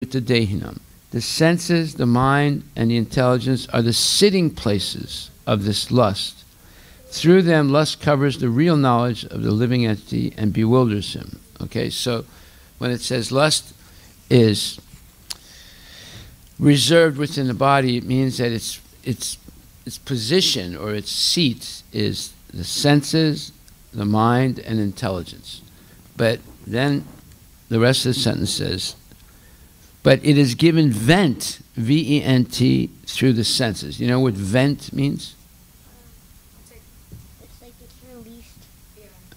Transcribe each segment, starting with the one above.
yutta dehinam. The senses, the mind, and the intelligence are the sitting places of this lust. Through them, lust covers the real knowledge of the living entity and bewilders him. Okay, so when it says lust is reserved within the body, it means that its position or its seat is the senses, the mind, and intelligence. But then the rest of the sentence says, but it is given vent, V-E-N-T, through the senses. You know what vent means? It's like it's released.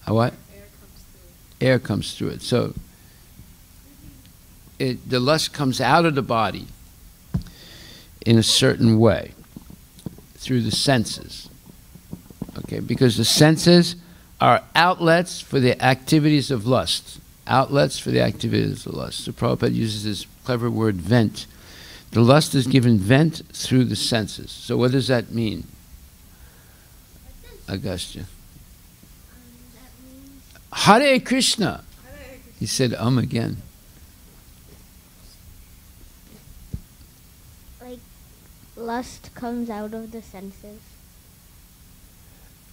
A what? Air comes through. Air comes through it. So the lust comes out of the body in a certain way, through the senses. Okay, because the senses are outlets for the activities of lust. Outlets for the activities of lust. So Prabhupada uses this clever word, vent. The lust is given vent through the senses. So what does that mean, Agastya? That means Hare Krishna. He said again. like lust comes out of the senses.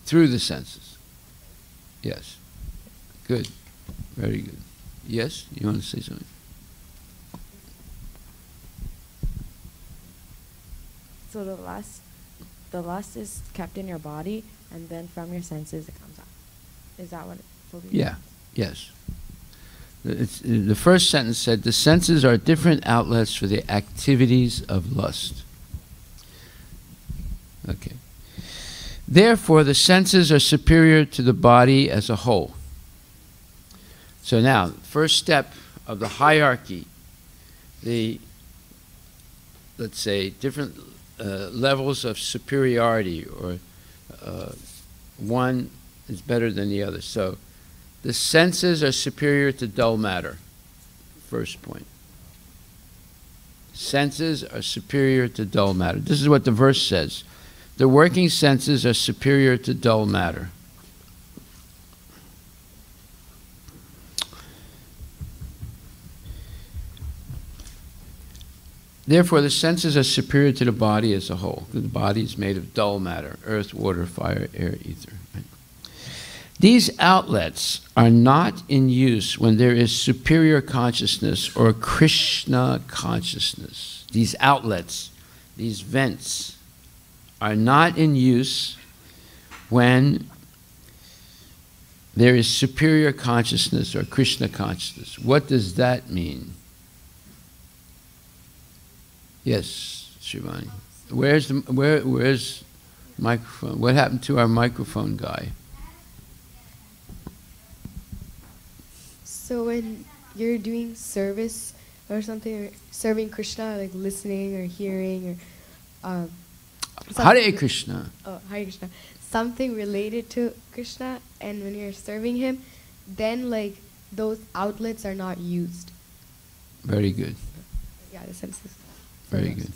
Through the senses. Yes. Good. Very good. Yes? You want to say something? So the lust is kept in your body, and then from your senses it comes out. Is that what it will be? Yeah. Yes. The first sentence said, the senses are different outlets for the activities of lust. Okay. Therefore, the senses are superior to the body as a whole. So now, first step of the hierarchy, let's say, different levels of superiority, or one is better than the other. So the senses are superior to dull matter, first point. Senses are superior to dull matter. This is what the verse says. The working senses are superior to dull matter. Therefore, the senses are superior to the body as a whole. The body is made of dull matter, earth, water, fire, air, ether. Right? These outlets are not in use when there is superior consciousness or Krishna consciousness. These outlets, these vents, are not in use when there is superior consciousness or Krishna consciousness. What does that mean? Yes, Shivani. Where's microphone? What happened to our microphone guy? So when you're doing service or something, or serving Krishna, like listening or hearing, or Hare Krishna. Oh, Hare Krishna. Something related to Krishna, and when you're serving him, then like those outlets are not used. Very good. Yeah, the senses. Very good.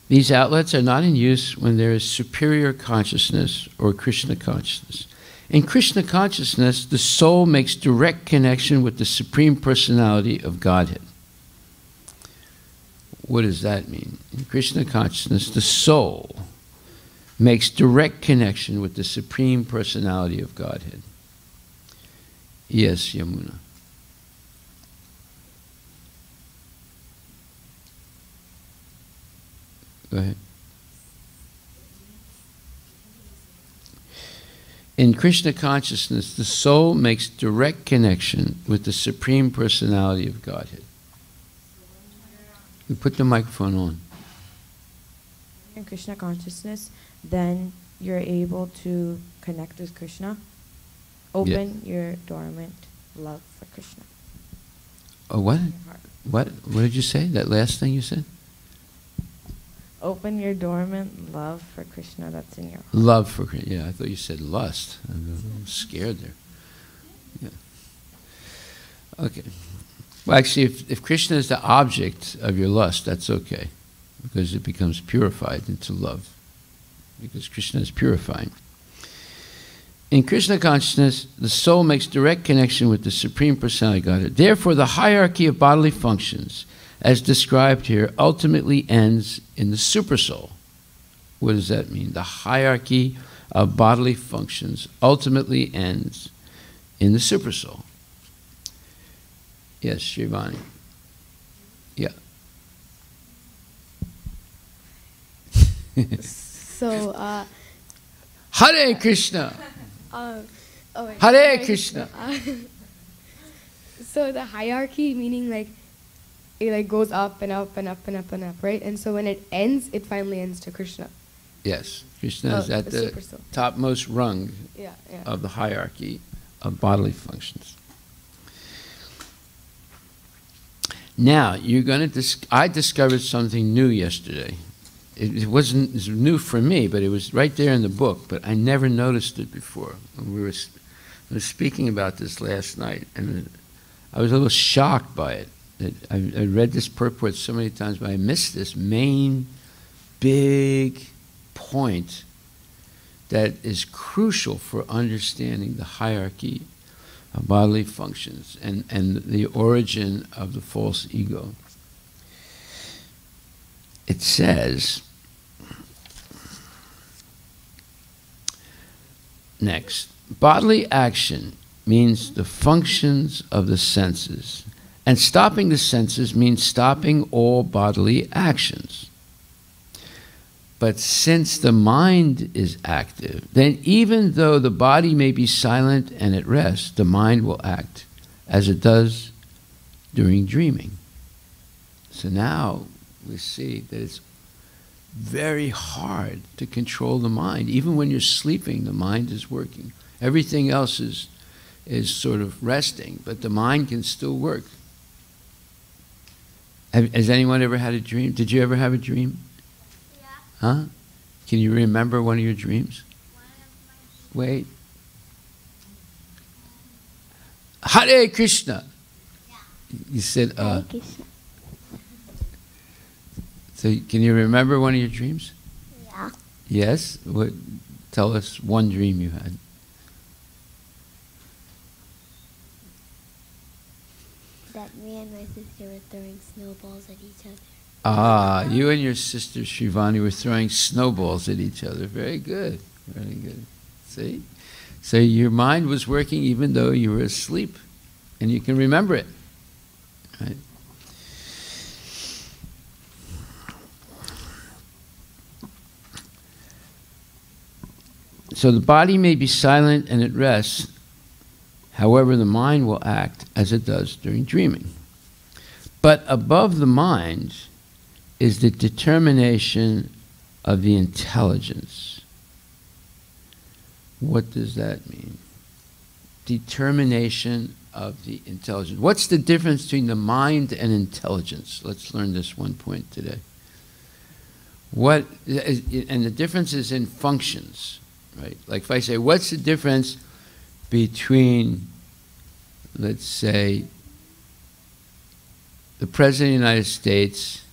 These outlets are not in use when there is superior consciousness or Krishna consciousness. In Krishna consciousness, the soul makes direct connection with the Supreme Personality of Godhead. What does that mean? In Krishna consciousness, the soul makes direct connection with the Supreme Personality of Godhead. Yes, Yamuna. Go ahead. In Krishna consciousness, the soul makes direct connection with the Supreme Personality of Godhead. You put the microphone on. In Krishna consciousness, then you're able to connect with Krishna. Open your dormant love for Krishna. Oh, what? What did you say? That last thing you said? Open your dormant love for Krishna that's in your heart. Love for Krishna. Yeah, I thought you said lust. I'm scared there. Yeah. Okay. Well, actually, if Krishna is the object of your lust, that's okay, because it becomes purified into love, because Krishna is purifying. In Krishna consciousness, the soul makes direct connection with the Supreme Personality of Godhead. Therefore, the hierarchy of bodily functions, as described here, ultimately ends in the supersoul. What does that mean? The hierarchy of bodily functions ultimately ends in the supersoul. Yes, Shivani. Yeah. So, Hare Krishna. oh, wait, Hare sorry. Krishna. So the hierarchy, meaning like it like goes up and up and up and up and up, right? And so when it ends, it finally ends to Krishna. Yes, Krishna is at the supersoul. topmost rung Yeah, yeah. of the hierarchy of bodily functions. Now, you're going to I discovered something new yesterday. It wasn't new for me, but it was right there in the book, but I never noticed it before. And I was speaking about this last night, and I was a little shocked by it. I read this purport so many times, but I missed this main, big point that is crucial for understanding the hierarchy of bodily functions and the origin of the false ego. It says, next, bodily action means the functions of the senses, and stopping the senses means stopping all bodily actions. But since the mind is active, then even though the body may be silent and at rest, the mind will act as it does during dreaming. So now we see that it's very hard to control the mind. Even when you're sleeping, the mind is working. Everything else is sort of resting, but the mind can still work. Has anyone ever had a dream? Did you ever have a dream? Yeah. Huh? Can you remember one of your dreams? Wait. Hare Krishna. Yeah. You said, Hare Krishna. so can you remember one of your dreams? Yeah. Yes? Tell us one dream you had. That me and my sister were throwing snowballs at each other. Ah, you and your sister Shivani were throwing snowballs at each other. Very good. Very good. See? So your mind was working even though you were asleep. And you can remember it. Right? So the body may be silent and at rest. However, the mind will act as it does during dreaming. But above the mind is the determination of the intelligence. What does that mean? Determination of the intelligence. What's the difference between the mind and intelligence? Let's learn this one point today. And the difference is in functions, right? Like if I say, what's the difference between, let's say, the President of the United States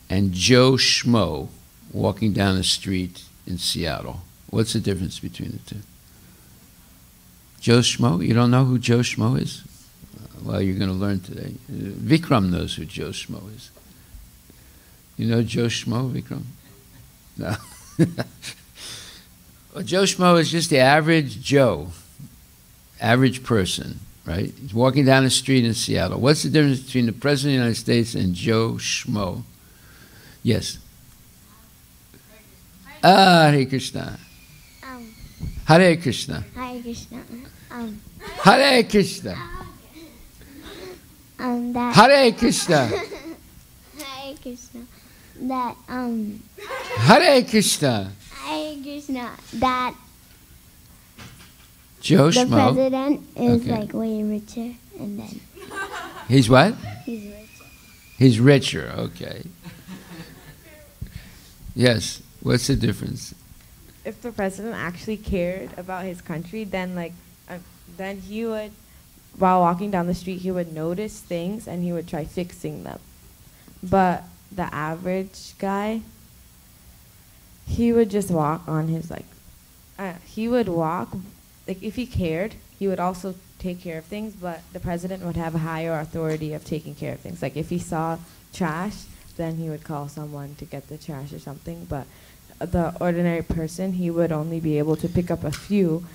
and Joe Schmo walking down the street in Seattle? What's the difference between the two? Joe Schmo? You don't know who Joe Schmo is? Well, you're going to learn today. Vikram knows who Joe Schmo is. You know Joe Schmo, Vikram? No. Well, Joe Schmo is just the average Joe, average person, right? He's walking down the street in Seattle. What's the difference between the President of the United States and Joe Schmo? Yes. Hare Krishna. Hare Krishna. Hare Krishna. Hare Krishna. That Hare Krishna. Hare Krishna. That Hare Krishna. Hare Krishna. That Joe the Schmo. president is Okay. like way richer, and then He's what? he's richer. He's richer. Okay. Yes. What's the difference? If the president actually cared about his country, then then he would, while walking down the street, he would notice things and he would try fixing them. But the average guy, he would just walk on his he would walk like if he cared, he would also take care of things, but the president would have a higher authority of taking care of things. Like if he saw trash, then he would call someone to get the trash or something, but the ordinary person, he would only be able to pick up a few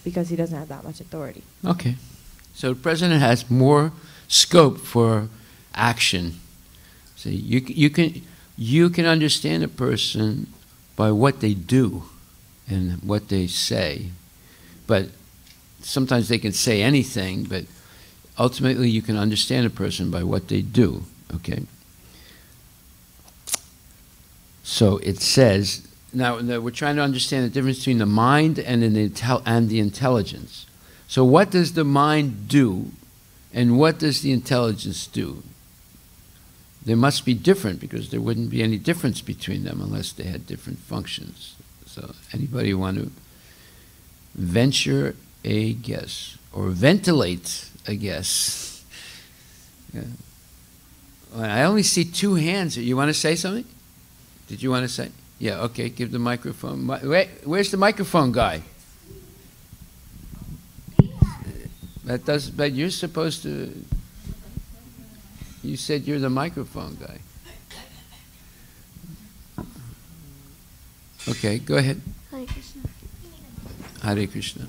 because he doesn't have that much authority. Okay. So the president has more scope for action. So you can understand a person by what they do and what they say, but sometimes they can say anything, but ultimately you can understand a person by what they do. Okay. So it says, now we're trying to understand the difference between the mind and the intelligence. So what does the mind do, and what does the intelligence do? They must be different, because there wouldn't be any difference between them unless they had different functions. So anybody want to venture a guess, or ventilate a guess? Yeah. Well, I only see two hands. You want to say something? Did you want to say? Yeah, okay, give the microphone. Wait, where's the microphone guy? But you're supposed to, you said you're the microphone guy. Okay, go ahead. Hare Krishna. Hare Krishna.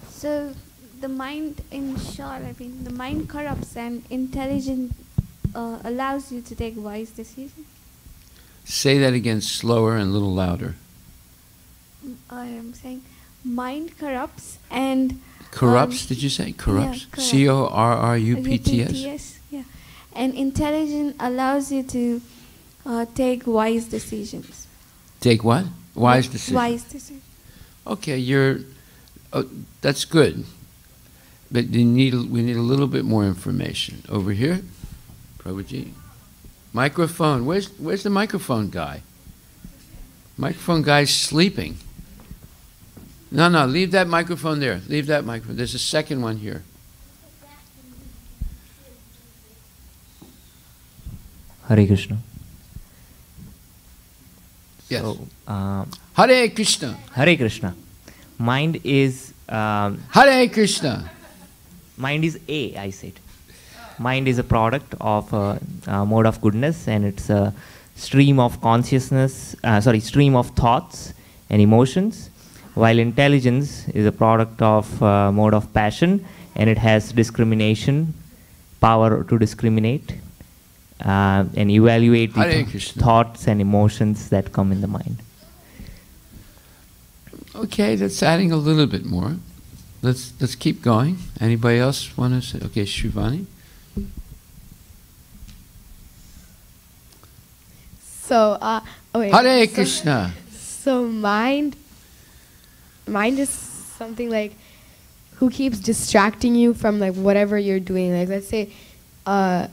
So the mind, in short, the mind corrupts and intelligence allows you to take wise decisions. Say that again, slower and a little louder. I am saying mind corrupts and... Corrupts, did you say? Corrupts? Yeah, Corrupts? Yeah. And intelligence allows you to take wise decisions. Take what? Wise decisions. Wise decisions. Okay, that's good. But we need a little bit more information. Over here, Prabhuji. Microphone. Where's the microphone guy? Microphone guy's sleeping. No, leave that microphone there. Leave that microphone. There's a second one here. Hare Krishna. Yes. So, Hare Krishna. Hare Krishna. Mind is... Hare Krishna. Mind is I said. Mind is a product of a mode of goodness, and it's a stream of consciousness, stream of thoughts and emotions, while intelligence is a product of mode of passion, and it has discrimination, power to discriminate and evaluate the thoughts and emotions that come in the mind. Okay, that's adding a little bit more. Let's keep going. Anybody else want to say? Okay, Shivani. So, Hare Krishna. So mind is something like who keeps distracting you from like whatever you're doing. Like let's say, Hare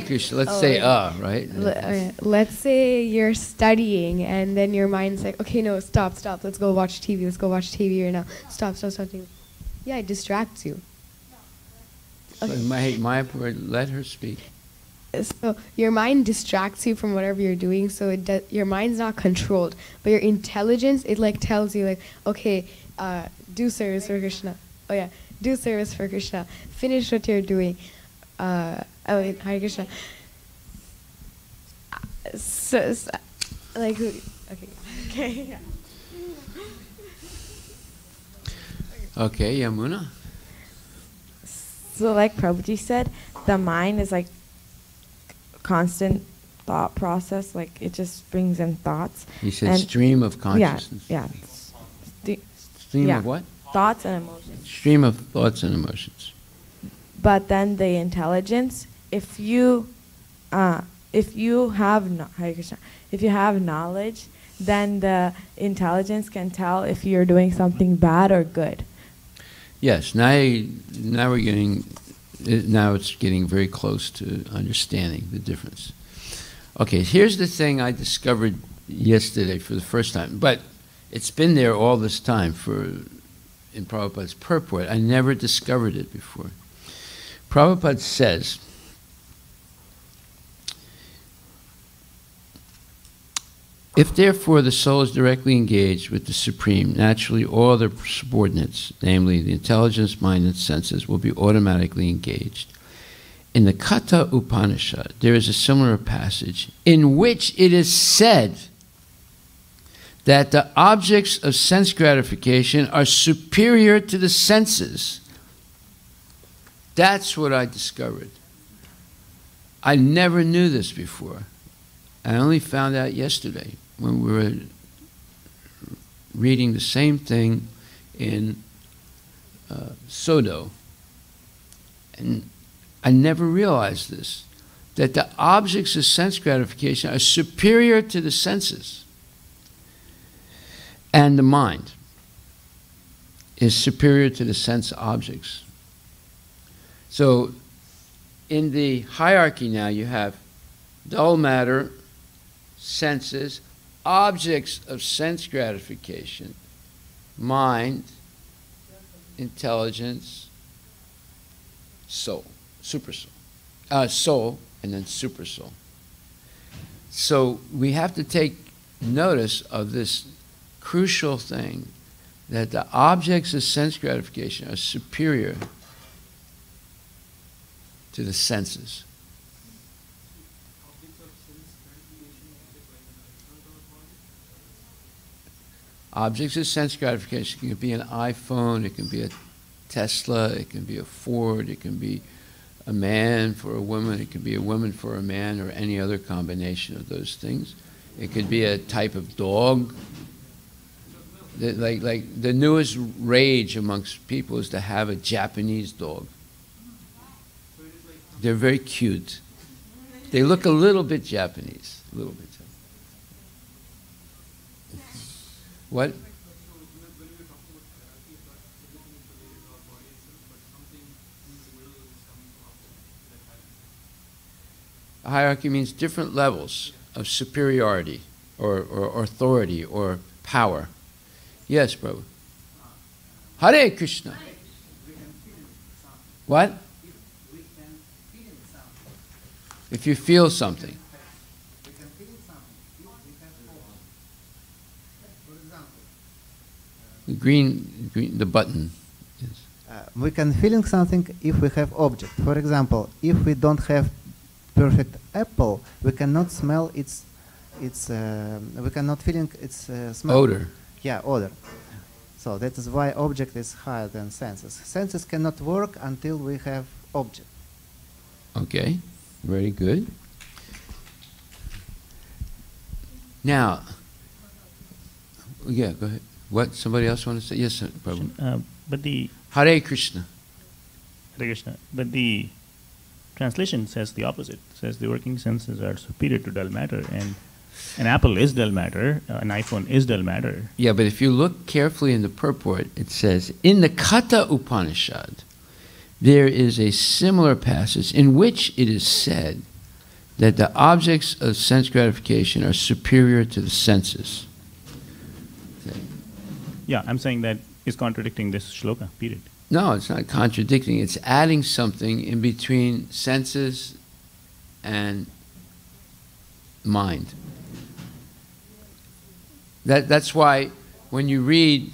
Krishna. Let's say right. Let's say you're studying and then your mind's like, okay, no, stop. Let's go watch TV. Let's go watch TV right now. Stop. Yeah, it distracts you. Okay. So Mayapur, let her speak. So your mind distracts you from whatever you're doing, so your mind's not controlled. But your intelligence, it like tells you like, okay, do service for Krishna. Oh yeah, do service for Krishna. Finish what you're doing. Hare Krishna. So like, okay. Yeah. Okay, Yamuna. So like Prabhuji said, the mind is like constant thought process, like it just brings in thoughts. He said stream of consciousness. Yeah. Stream of what? Thoughts and emotions. Stream of thoughts and emotions. But then the intelligence, if you have knowledge, then the intelligence can tell if you're doing something bad or good. Yes, now it's getting very close to understanding the difference. Okay, here's the thing I discovered yesterday for the first time, but it's been there all this time in Prabhupada's purport. I never discovered it before. Prabhupada says, If therefore the soul is directly engaged with the Supreme, naturally all other subordinates, namely the intelligence, mind, and senses, will be automatically engaged. In the Katha Upanishad, there is a similar passage in which it is said that the objects of sense gratification are superior to the senses. That's what I discovered. I never knew this before. I only found out yesterday when we were reading the same thing in Sodo. And I never realized this, that the objects of sense gratification are superior to the senses. And the mind is superior to the sense objects. So in the hierarchy now you have dull matter, senses, objects of sense gratification, mind, intelligence, soul, supersoul. Soul, and then supersoul. So we have to take notice of this crucial thing, that the objects of sense gratification are superior to the senses. Objects of sense gratification can be an iPhone, it can be a Tesla, it can be a Ford, it can be a man for a woman, it can be a woman for a man, or any other combination of those things. It could be a type of dog. Like the newest rage amongst people is to have a Japanese dog. They're very cute. They look a little bit Japanese, a little bit. What? Hierarchy means different levels of superiority or authority or power. Yes, Prabhu. Hare Krishna. What? If you feel something. The green, the button. Yes. We can feeling something if we have object. For example, if we don't have perfect apple, we cannot smell its we cannot feeling its smell. Odor. Yeah, odor. So that is why object is higher than senses. Senses cannot work until we have object. Okay, very good. Now, yeah, go ahead. What? Somebody else want to say? Yes, Prabhu. But the Hare Krishna. Hare Krishna. But the translation says the opposite. It says the working senses are superior to dull matter, and an apple is dull matter, an iPhone is dull matter. Yeah, but if you look carefully in the purport, it says, in the Katha Upanishad, there is a similar passage in which it is said that the objects of sense gratification are superior to the senses. Yeah, I'm saying that is contradicting this shloka, period. No, it's not contradicting. It's adding something in between senses and mind. That's why when you read,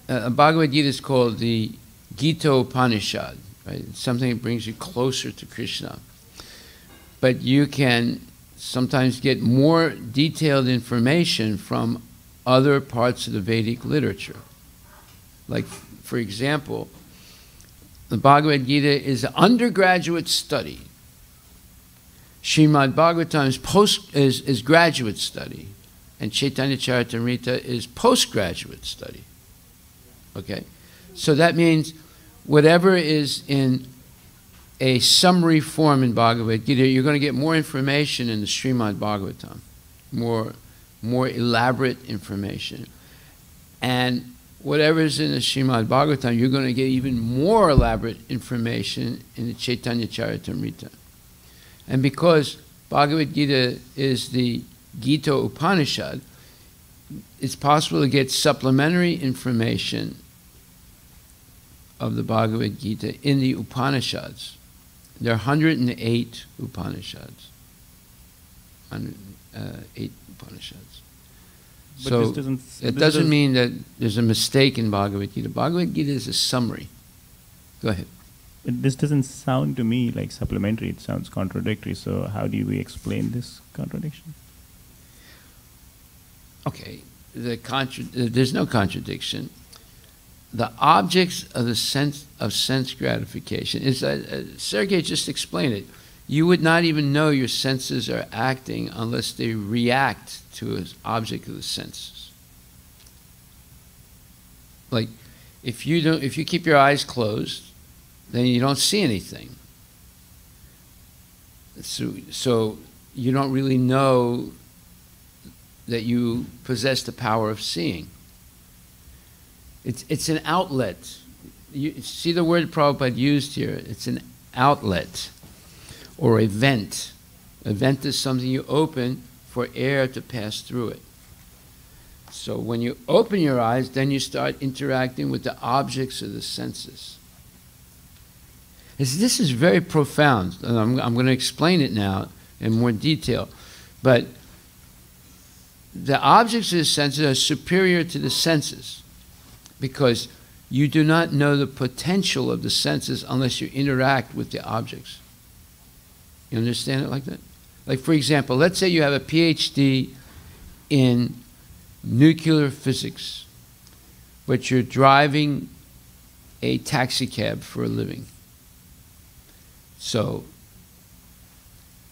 Bhagavad Gita is called the Gita Upanishad, right? It's something that brings you closer to Krishna. But you can sometimes get more detailed information from other parts of the Vedic literature. Like, for example, the Bhagavad Gita is an undergraduate study. Srimad Bhagavatam is graduate study. And Chaitanya Charitamrita is postgraduate study. Okay? So that means whatever is in a summary form in Bhagavad Gita, you're going to get more information in the Srimad Bhagavatam. More elaborate information. And whatever is in the Srimad Bhagavatam, you're going to get even more elaborate information in the Chaitanya Charitamrita. And because Bhagavad Gita is the Gita Upanishad, it's possible to get supplementary information of the Bhagavad Gita in the Upanishads. There are 108 Upanishads. Upanishads. But So this doesn't, it this doesn't mean that there's a mistake in Bhagavad Gita. Bhagavad Gita is a summary. Go ahead. This doesn't sound to me like supplementary. It sounds contradictory. So how do we explain this contradiction? Okay, there's no contradiction. The objects of the sense gratification is Sergei just explained it. You would not even know your senses are acting unless they react to an object of the senses. Like, if you keep your eyes closed, then you don't see anything. So you don't really know that you possess the power of seeing. It's an outlet. You see the word Prabhupada used here. It's an outlet or a vent. A vent is something you open for air to pass through it. So when you open your eyes, then you start interacting with the objects of the senses. This is very profound, and I'm going to explain it now in more detail. But the objects of the senses are superior to the senses because you do not know the potential of the senses unless you interact with the objects. You understand it like that? Like, for example, let's say you have a PhD in nuclear physics, but you're driving a taxi cab for a living. So,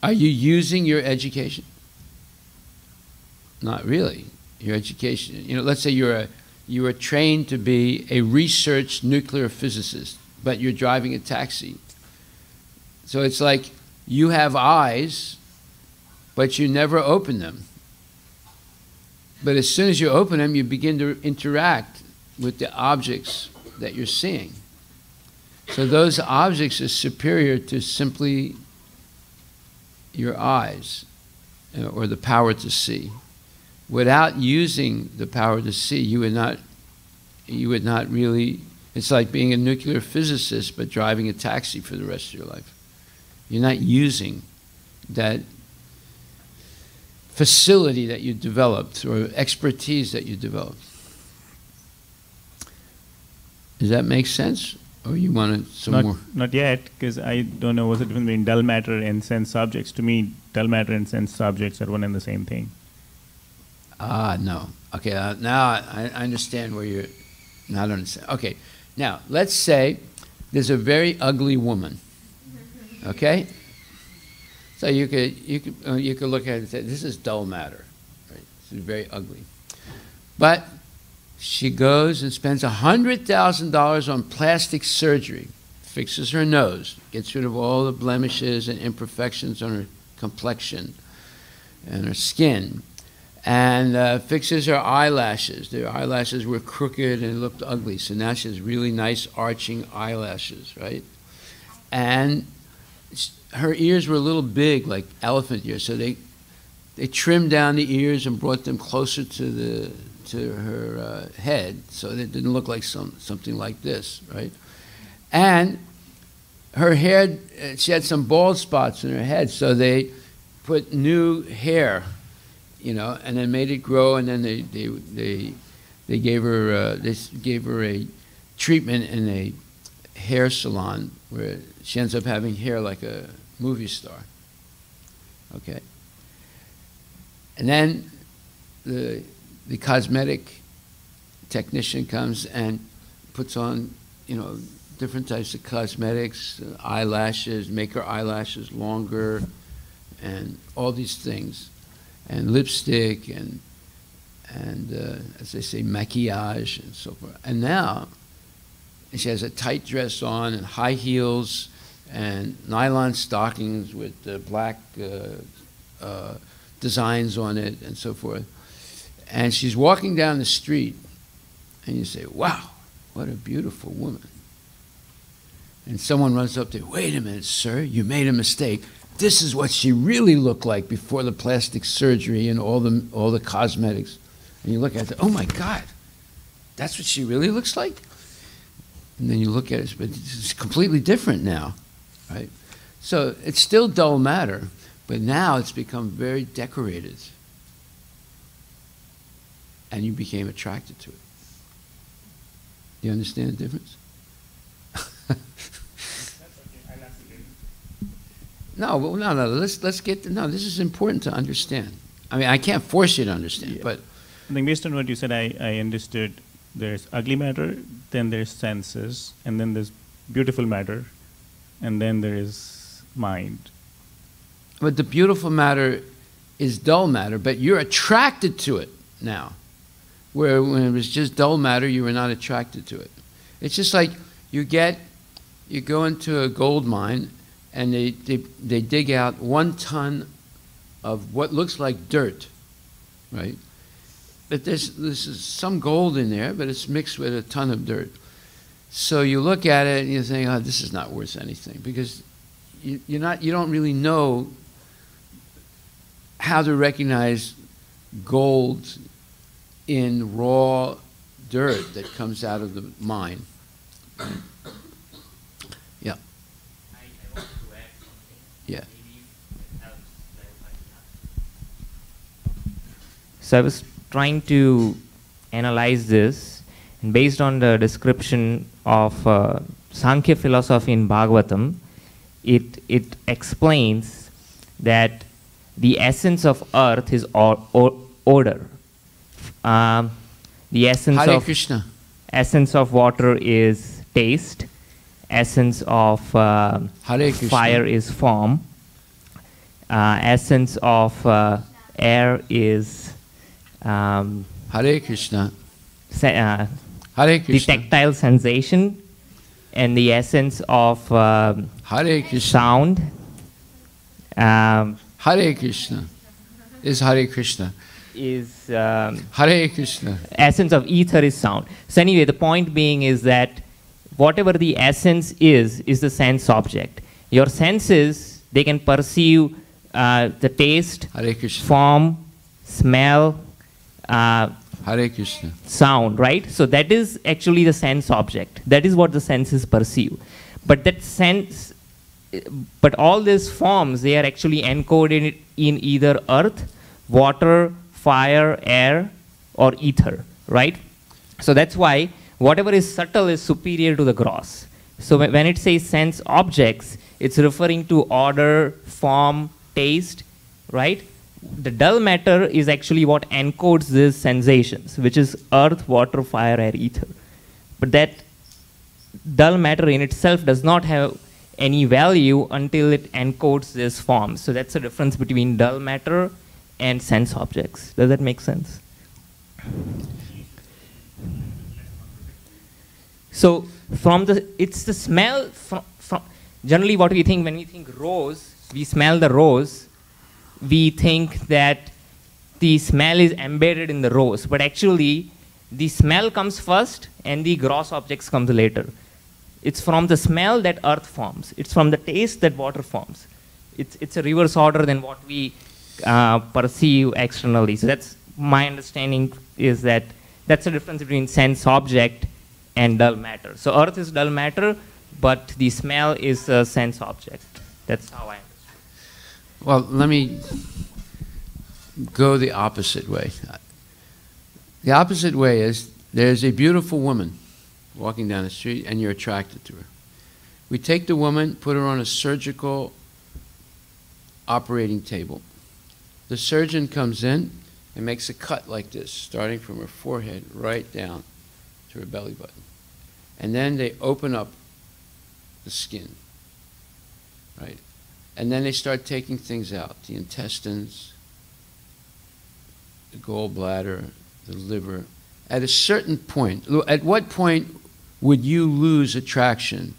are you using your education? Not really. Your education, let's say you are trained to be a research nuclear physicist, but you're driving a taxi. So it's like you have eyes, but you never open them. But as soon as you open them, you begin to interact with the objects that you're seeing. So those objects are superior to simply your eyes or the power to see. Without using the power to see, you would not really, it's like being a nuclear physicist but driving a taxi for the rest of your life. You're not using that facility that you developed or expertise that you developed. Does that make sense? Or you want some more? Not yet, because I don't know what's the difference between dull matter and sense objects. To me, dull matter and sense objects are one and the same thing. No. Okay, now I understand where you're not understanding. Okay, now let's say there's a very ugly woman. Okay, so you could look at it and say this is dull matter, right? This is very ugly, but she goes and spends $100,000 on plastic surgery, fixes her nose, gets rid of all the blemishes and imperfections on her complexion and her skin, and fixes her eyelashes. The eyelashes were crooked and looked ugly, so now she has really nice arching eyelashes, right? And her ears were a little big, like elephant ears, so they trimmed down the ears and brought them closer to her head, so that it didn't look like something like this, right? And her hair, she had some bald spots in her head, so they put new hair, and then made it grow, and then they gave her a treatment in a hair salon where she ends up having hair like a movie star. Okay. And then the cosmetic technician comes and puts on, different types of cosmetics, eyelashes, make her eyelashes longer, and all these things, and lipstick, and as they say, maquillage, and so forth. And now she has a tight dress on and high heels and nylon stockings with black designs on it and so forth. And she's walking down the street, and you say, wow, what a beautiful woman. And someone runs up to her, wait a minute, sir, you made a mistake. This is what she really looked like before the plastic surgery and all the cosmetics. And you look at it, oh my God, that's what she really looks like? And then you look at it, but it's completely different now, right? So it's still dull matter, but now it's become very decorated. and you became attracted to it. Do you understand the difference? No, let's get to, no, this is important to understand. I mean, I can't force you to understand, Yeah. but I think based on what you said, I understood there's ugly matter, then there's senses, and then there's beautiful matter, and then there is mind. but the beautiful matter is dull matter, but you're attracted to it now. Where when it was just dull matter, you were not attracted to it. It's just like you go into a gold mine and they dig out 1 ton of what looks like dirt, right? But this is some gold in there, but it's mixed with a ton of dirt. So you look at it and you think, oh, this is not worth anything, because you don't really know how to recognize gold in raw dirt that comes out of the mine. Yeah. I want to add something. Yeah. Maybe it helps clarify that. So I was trying to analyze this, and based on the description of Sankhya philosophy in Bhagavatam, it explains that the essence of earth is order. The essence Hare of Krishna. essence of water is taste. Essence of Hare Krishna. fire is form. Essence of air is Hare Krishna. Hare Hare the Krishna. tactile sensation, and the essence of Hare Krishna. sound. Hare Krishna is Hare Krishna. Is Hare Krishna. essence of ether is sound. So anyway, the point being is that whatever the essence is the sense object. Your senses, they can perceive the taste, Hare Krishna. form, smell, Hare Krishna. sound, right? So that is actually the sense object. That is what the senses perceive. But that sense, but all these forms, they are actually encoded in either earth, water, fire, air, or ether, right? So that's why whatever is subtle is superior to the gross. So when it says sense objects, it's referring to order, form, taste, right? The dull matter is actually what encodes these sensations, which is earth, water, fire, air, ether. But that dull matter in itself does not have any value until it encodes these forms. So that's the difference between dull matter and sense objects. Does that make sense? So it's the smell from generally what we think when we think rose, we smell the rose, we think that the smell is embedded in the rose, but actually the smell comes first and the gross objects comes later. It's from the smell that earth forms. It's from the taste that water forms. It's a reverse order than what we perceive externally. So that's my understanding, is that that's the difference between sense object and dull matter. So earth is dull matter, but the smell is a sense object. That's how I understand. Well, let me go the opposite way. The opposite way is there's a beautiful woman walking down the street and you're attracted to her. We take the woman, put her on a surgical operating table. The surgeon comes in and makes a cut like this, starting from her forehead right down to her belly button. And then they open up the skin, right? And then they start taking things out, the intestines, the gallbladder, the liver. At a certain point, at what point would you lose attraction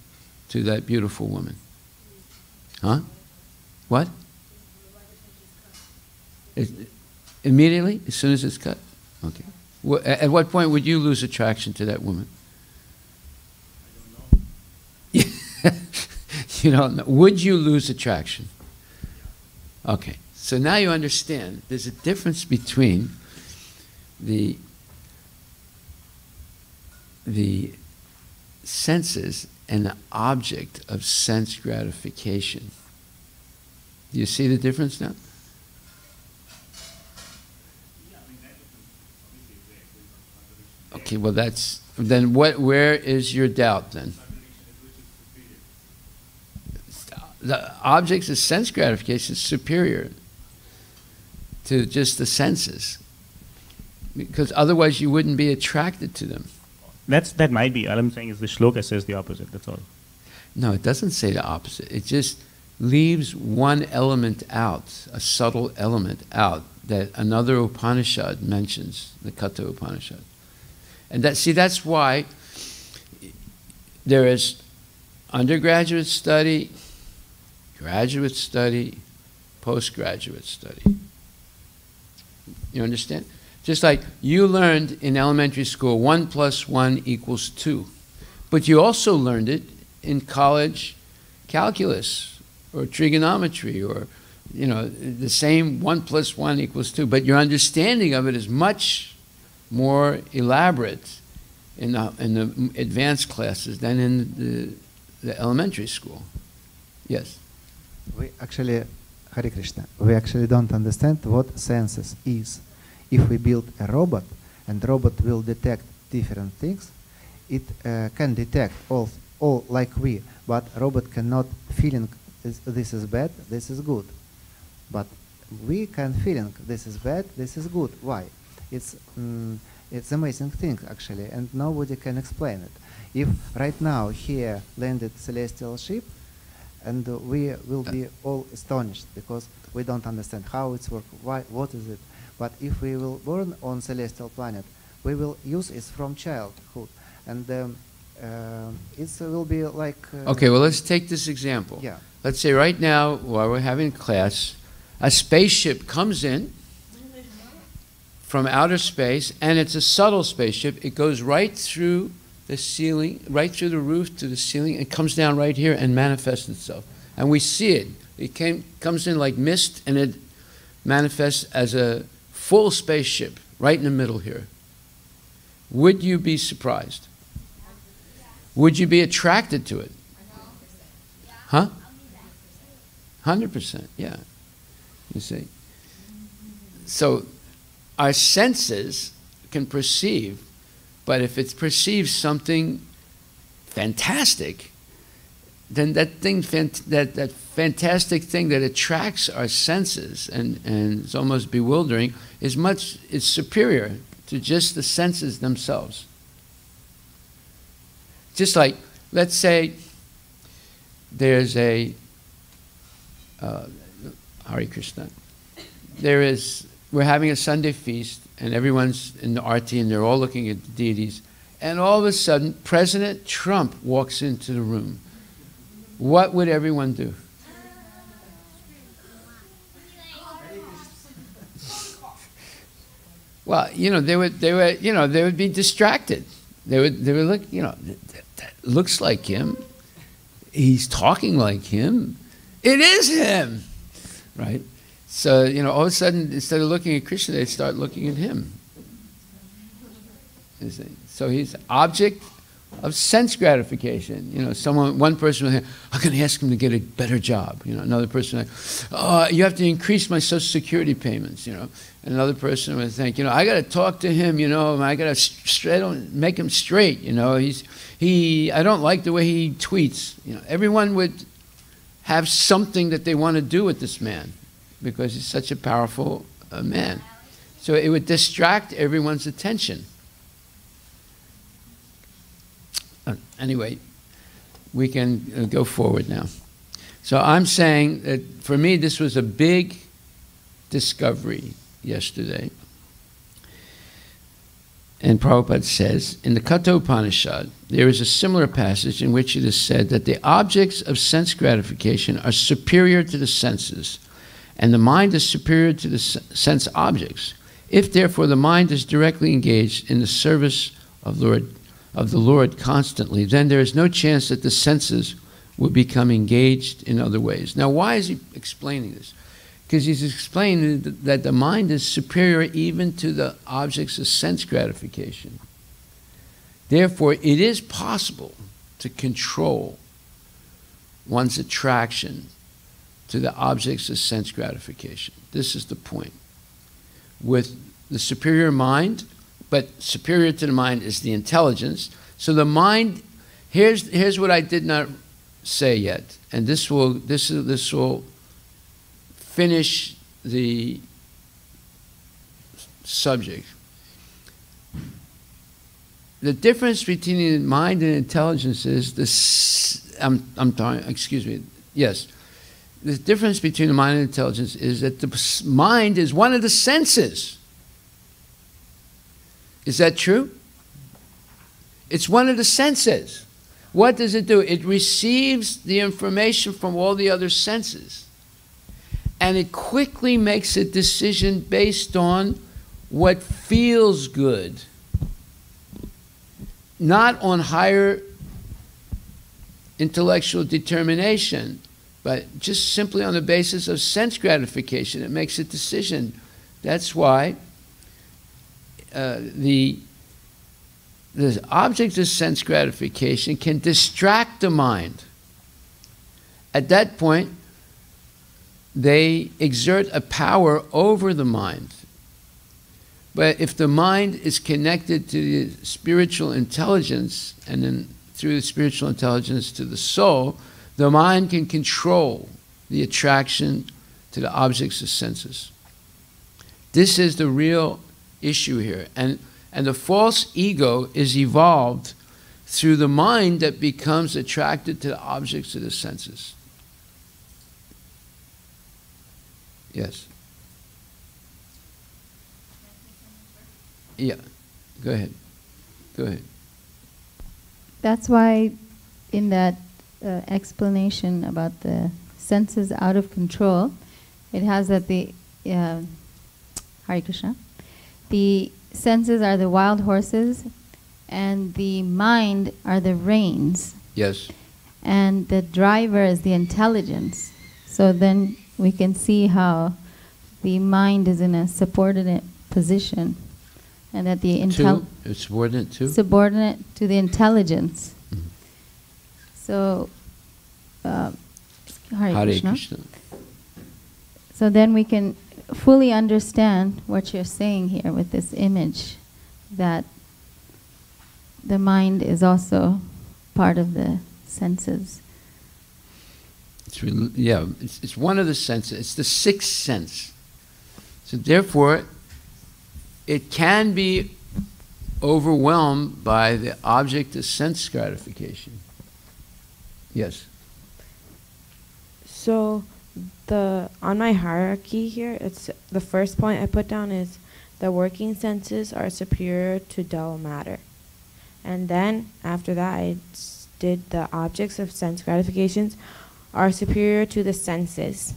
to that beautiful woman? Huh? What? Immediately, as soon as it's cut? Okay. At what point would you lose attraction to that woman? I don't know. You don't know. Would you lose attraction? Okay. So now you understand there's a difference between the senses and the object of sense gratification. Do you see the difference now? Yeah, I mean, that difference obviously is there. Okay, well then where is your doubt then? The objects of sense gratification is superior to just the senses, because otherwise you wouldn't be attracted to them. That might be. All I'm saying is the shloka says the opposite. That's all. No, it doesn't say the opposite. It just leaves one element out, a subtle element out, that another Upanishad mentions, the Katha Upanishad. And that's why there is undergraduate study, graduate study, postgraduate study. You understand? Just like you learned in elementary school 1 + 1 = 2. But you also learned it in college calculus or trigonometry, or the same 1 + 1 = 2. But your understanding of it is much more elaborate in the advanced classes than in the elementary school. Yes? We actually, Hare Krishna, we actually don't understand what senses is. If we build a robot and robot will detect different things, it can detect all like we, but robot cannot feeling this is bad, this is good. But we can feeling this is bad, this is good. Why? It's amazing thing actually, and nobody can explain it. If right now here landed celestial ship, and we will be all astonished because we don't understand how it's work, why, what is it. But if we will born on celestial planet, we will use it from childhood, and it will be like. Okay, well, let's take this example. Yeah. Let's say right now, while we're having class, a spaceship comes in from outer space, and it's a subtle spaceship. It goes right through the ceiling, right through the roof to the ceiling, and comes down right here and manifests itself. And we see it. It comes in like mist, and it manifests as a full spaceship right in the middle here. Would you be surprised? Would you be attracted to it? Huh? 100%, yeah. You see. So our senses can perceive, but if it perceives something fantastic, then that thing, that fantastic thing that attracts our senses and is almost bewildering is superior to just the senses themselves. Just like, let's say there's a Hare Krishna. We're having a Sunday feast, and everyone's in the arti, and they're all looking at the deities. And all of a sudden, President Trump walks into the room. What would everyone do? Well, they would be distracted. They would look, that looks like him. He's talking like him. It is him, right? So, all of a sudden, instead of looking at Krishna, they start looking at him. You see? So he's object of sense gratification. One person will say, I'm going to ask him to get a better job. Another person will say, oh, you have to increase my Social Security payments. And another person would think, I got to talk to him. I got to make him straight. I don't like the way he tweets. Everyone would have something that they want to do with this man, because he's such a powerful man. So it would distract everyone's attention. Anyway, we can go forward now. So I'm saying that for me this was a big discovery yesterday. And Prabhupada says, in the Katha Upanishad, there is a similar passage in which it is said that the objects of sense gratification are superior to the senses, and the mind is superior to the sense objects. If therefore the mind is directly engaged in the service of the Lord constantly, then there is no chance that the senses will become engaged in other ways. Now, why is he explaining this? Because he's explaining that the mind is superior even to the objects of sense gratification. Therefore, it is possible to control one's attraction to the objects of sense gratification. This is the point. With the superior mind, but superior to the mind is the intelligence. So the mind, here's what I did not say yet, and this will finish the subject. The difference between the mind and intelligence is this. I'm talking. Excuse me. Yes, the difference between the mind and intelligence is that the mind is one of the senses. Is that true? It's one of the senses. What does it do? It receives the information from all the other senses, and it quickly makes a decision based on what feels good, not on higher intellectual determination, but just simply on the basis of sense gratification. It makes a decision. That's why the object of sense gratification can distract the mind. At that point, they exert a power over the mind. But if the mind is connected to the spiritual intelligence, and then through the spiritual intelligence to the soul, the mind can control the attraction to the objects of senses. This is the real issue here. And the false ego is evolved through the mind that becomes attracted to the objects of the senses. Yes. Yeah, go ahead. Go ahead. That's why in that explanation about the senses out of control, it has that the, Hare Krishna, the senses are the wild horses and the mind are the reins. Yes. And the driver is the intelligence. So then we can see how the mind is in a subordinate position. And that the it's subordinate to? Subordinate to the intelligence. Mm-hmm. So, Hare Krishna. So then we can fully understand what you're saying here with this image, that the mind is also part of the senses. It's it's one of the senses. It's the sixth sense. So therefore, it can be overwhelmed by the object of sense gratification. Yes. So on my hierarchy here, it's the first point I put down is the working senses are superior to dull matter. And then after that I did the objects of sense gratifications are superior to the senses.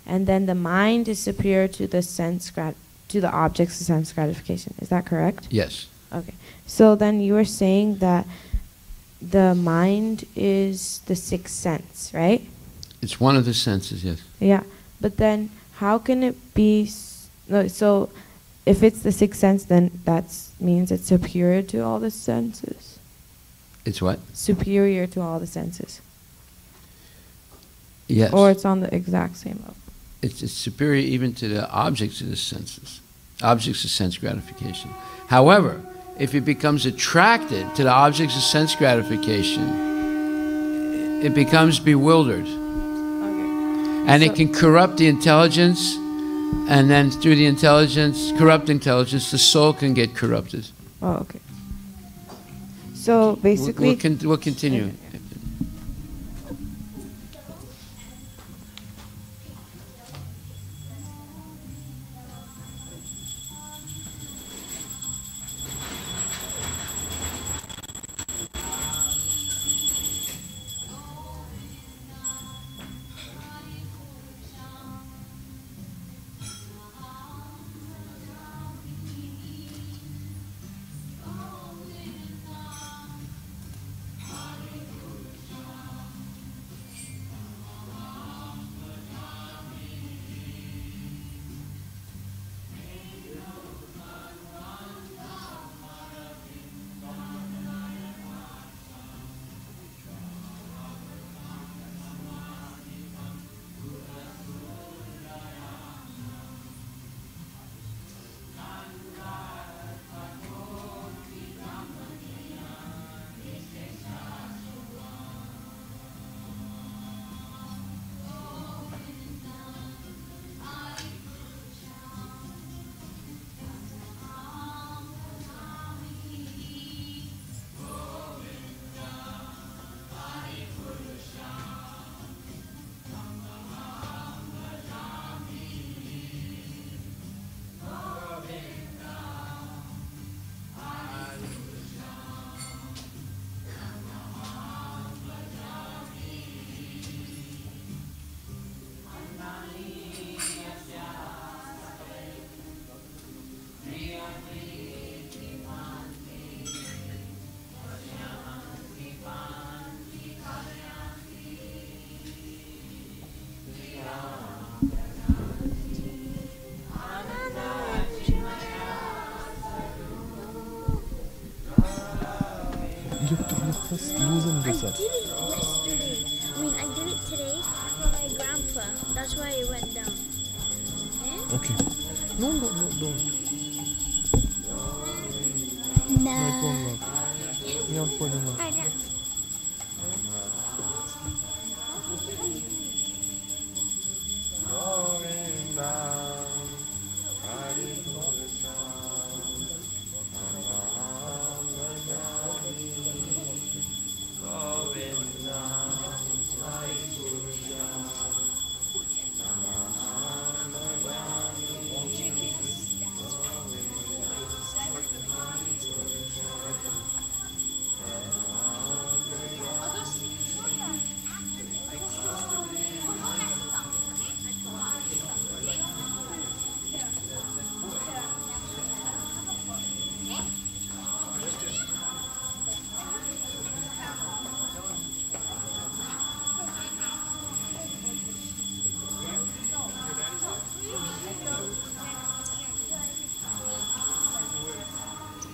And then the mind is superior to the to the objects of sense gratification. Is that correct? Yes. Okay. So then you were saying that the mind is the sixth sense, right? It's one of the senses, yes. Yeah. But then how can it be... So if it's the sixth sense, then that means it's superior to all the senses. It's what? Superior to all the senses. Yes. Or it's on the exact same level. It's superior even to the objects of the senses, objects of sense gratification. However, if it becomes attracted to the objects of sense gratification, it becomes bewildered. Okay. And it can corrupt the intelligence, and then through the intelligence, corrupt intelligence, the soul can get corrupted. Oh, okay. So basically... We'll continue. Okay. they went down. Okay. No, don't. No. No, it won't work. You have to put them up. I know.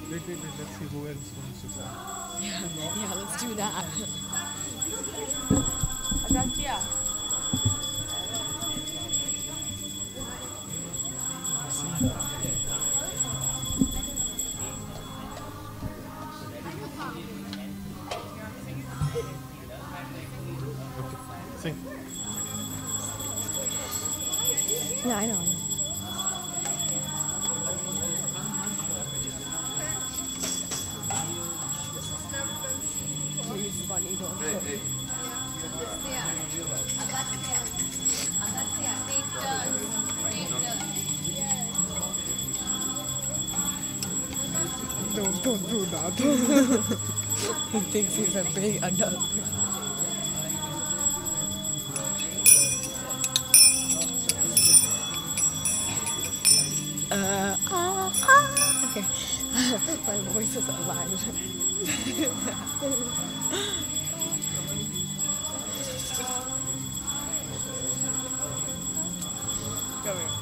Wait, let's see who else wants to start. Yeah, let's do that. Agastya. Okay, sing. Yeah, I know. Don't do that. He thinks he's a big adult. Okay. My voice is alive. Come here.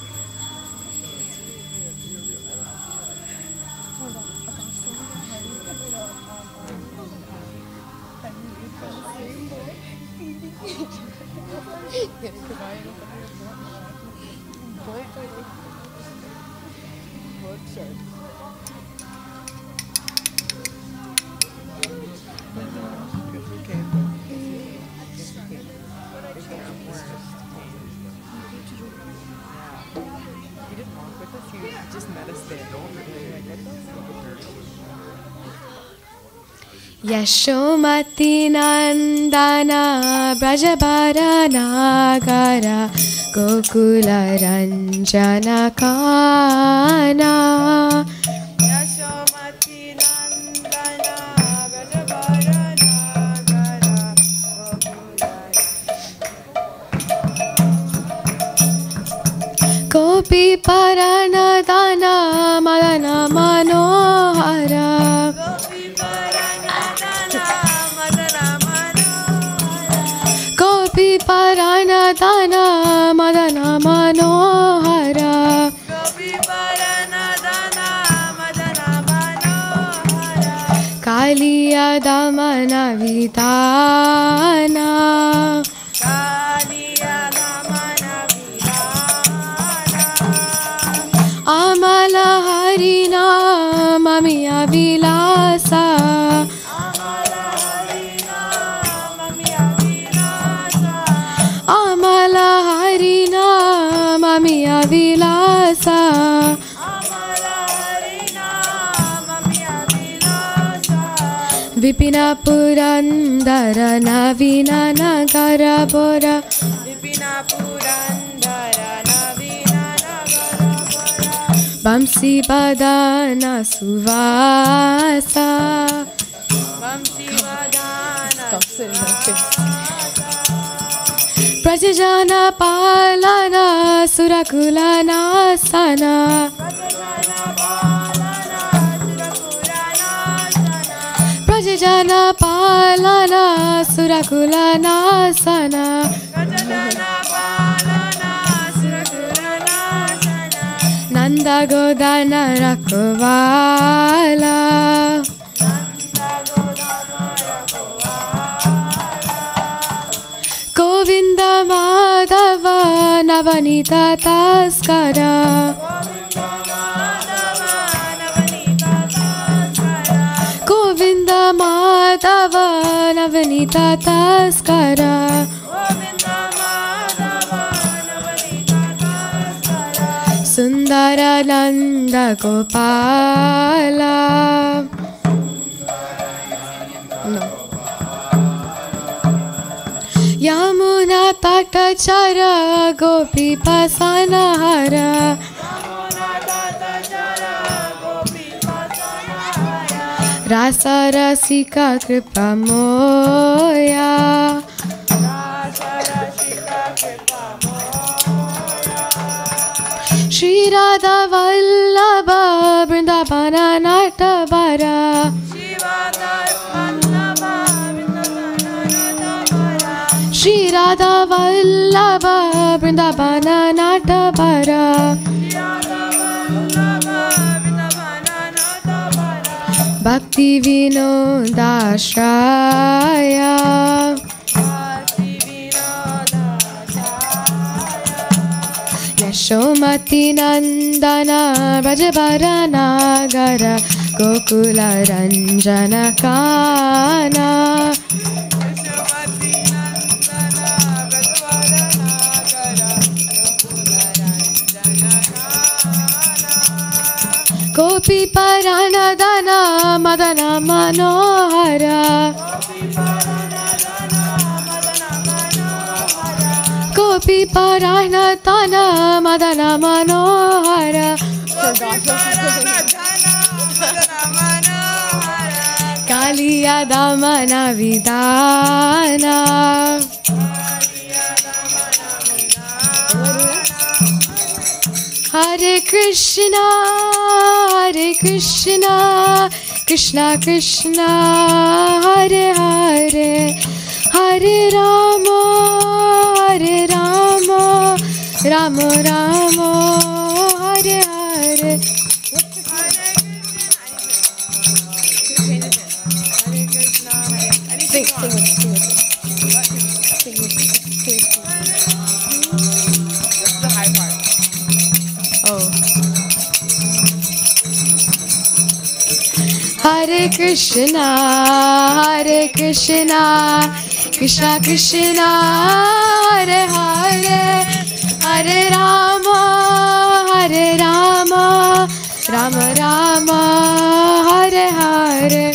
Yashomati Nandana Brajabara Nagara Gokula Ranjana Kana Yashomati Nandana Brajabara Nagara Gopi Paranadana Madana Manohara Gopi Paranadana Madana Manohara Kaliya Damana Vidana Amala Harina Mamiya Vilasa Amala Harina Mamiya Vilasa Vipina Purandara Navina Nagara Bora Bamsi Badana Suvasa Stop sitting like this. Prajajana Palana Surakula Nasana Prajajana Palana Surakula Nasana Nanda Godana Rakvala Govinda Madhava Nava Navanita Taskara. Govinda Madhava Navanita Taskara. Sundara Nanda Gopala. No. Yamuna Tatachara Gopi Pasanahara. Rasa Rasika Kripa Moya. Shri Radha Vallabha Vrindavana Natabara. Shri Radha Vallabha Vrindavana Natabara. Bhakti Vinodashraya. Yashomati Nandana Brajabara Nagara Gokula Ranjana Kana. Gopi Parana Dana Madana Manohara. Gopi Parana Dana Madana Manohara. Kaliya Damana Vidana. Hare Krishna, Krishna Krishna, Hare Hare, Hare Rama, Rama Rama, Hare Hare. Sing with me. That's the high part. Oh. Hare Krishna, Krishna Krishna, Hare Hare, Hare Rama, Rama Rama, Hare Hare.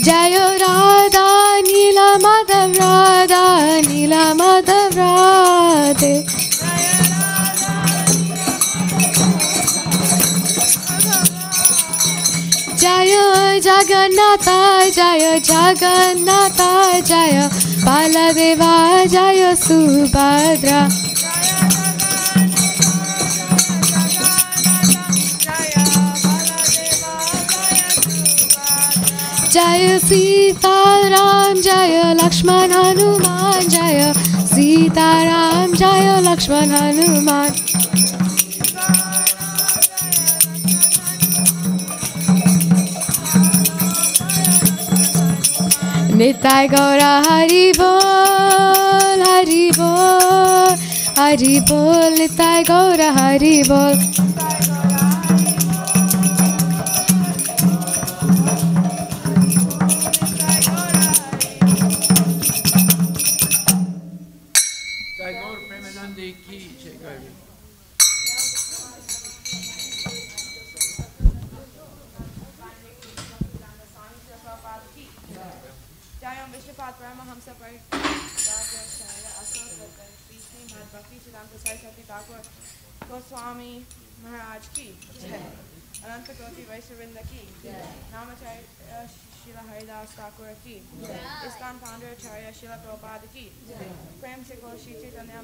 Jayo Radha Nila Madhav Radha Nila Madhav Radhe. Jayo Jagannatha Jayo Jagannatha Jayo Baladeva Jayo Subhadra. Jaya Sita Ram Jaya Lakshman Hanuman Jaya Sita Ram Jaya Lakshman Hanuman. Nitai Gaura Hari Bol, Hari Bol, Hari Bol, Nitai Gaura Hari Bol. Swami Maharaj ki jai. Ananta Koti Vaishnavinda ki jai. Namacharya Srila Harivilas Thakur ki jai. ISKCON founder Acharya Srila Prabhupada ki jai. Prem se Gol Shri Chaitanya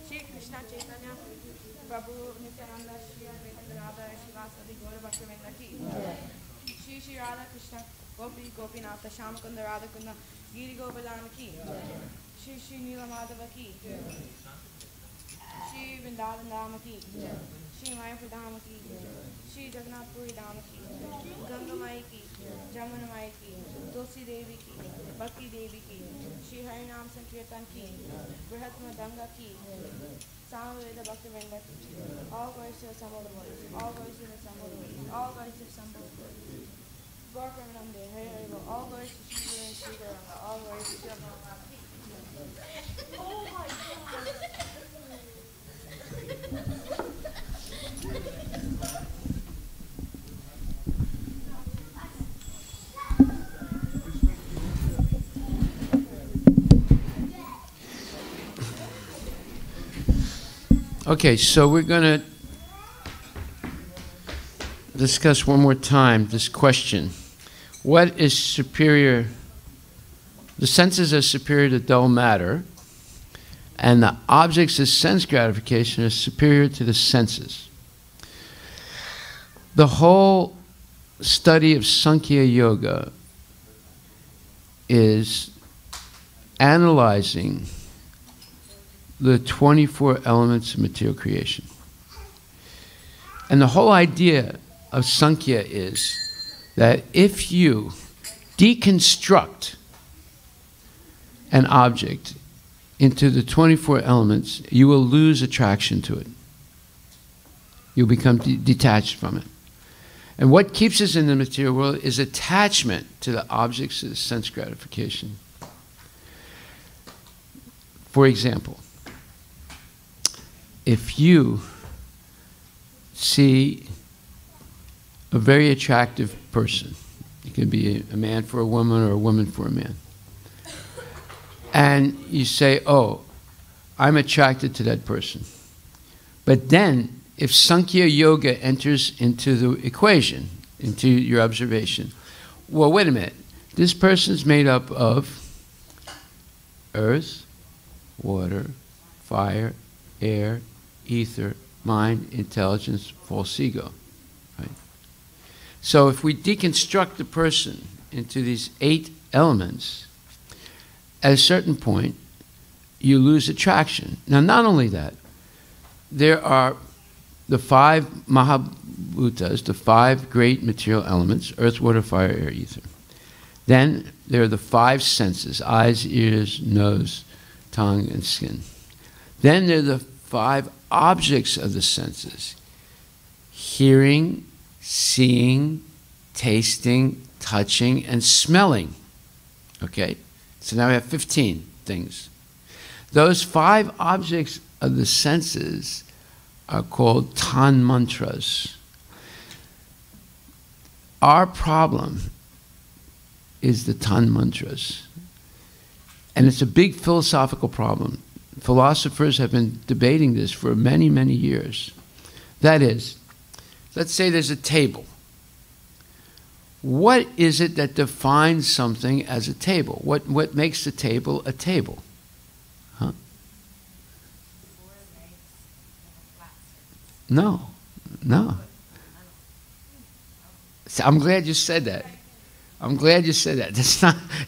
Shri Krishna Chaitanya Prabhu Nityananda Shri Advaita Radha Shivasadi Gaura Bhaktivinoda ki jai. Shri Radha Krishna Gopi Gopinath Shamakunda Radha Kunda Giri Govardhana ki jai. Shri Shri Nila Madhava ki. Shri Vrindavan Dhama ki. Shri Mayapur Dhama ki. Shri Jagannath Puri Dhama ki. Ganga Mai ki. Jamuna Mai ki. Tulsi Devi ki. Bhakti Devi ki. Shri Harinam Sankirtan ki. Brihatma Danga ki. Samaveda Bhakti Vrinda ki. All glories to the Sambal Lord. All glories to the Sambal Lord. All glories to the Sambal Lord. Gorkaranande, Hari Hari Bol. All glories to Shri Guru and Shri Garanga. All glories to Shri Garanga. Oh my God! Okay, so we're going to discuss one more time this question. What is superior? The senses are superior to dull matter, and the objects of sense gratification are superior to the senses. The whole study of Sankhya Yoga is analyzing the 24 elements of material creation. And the whole idea of Sankhya is that if you deconstruct an object into the 24 elements, you will lose attraction to it. You'll become detached from it. And what keeps us in the material world is attachment to the objects of sense gratification. For example, if you see a very attractive person, it can be a man for a woman or a woman for a man, and you say, oh, I'm attracted to that person. But then, if Sankhya Yoga enters into the equation, into your observation, well, wait a minute, this person's made up of earth, water, fire, air, ether, mind, intelligence, false ego. Right? So if we deconstruct the person into these 8 elements, at a certain point, you lose attraction. Now, not only that, there are the 5 Mahabhutas, the 5 great material elements, earth, water, fire, air, ether. Then there are the 5 senses, eyes, ears, nose, tongue, and skin. Then there are the 5 objects of the senses: hearing, seeing, tasting, touching, and smelling. Okay? So now we have 15 things. Those 5 objects of the senses are called tan mantras. Our problem is the tan mantras. And it's a big philosophical problem. Philosophers have been debating this for many, many years. That is, let's say there's a table. What is it that defines something as a table? What makes the table a table? Huh? No. So I'm glad you said that. I'm glad you said that.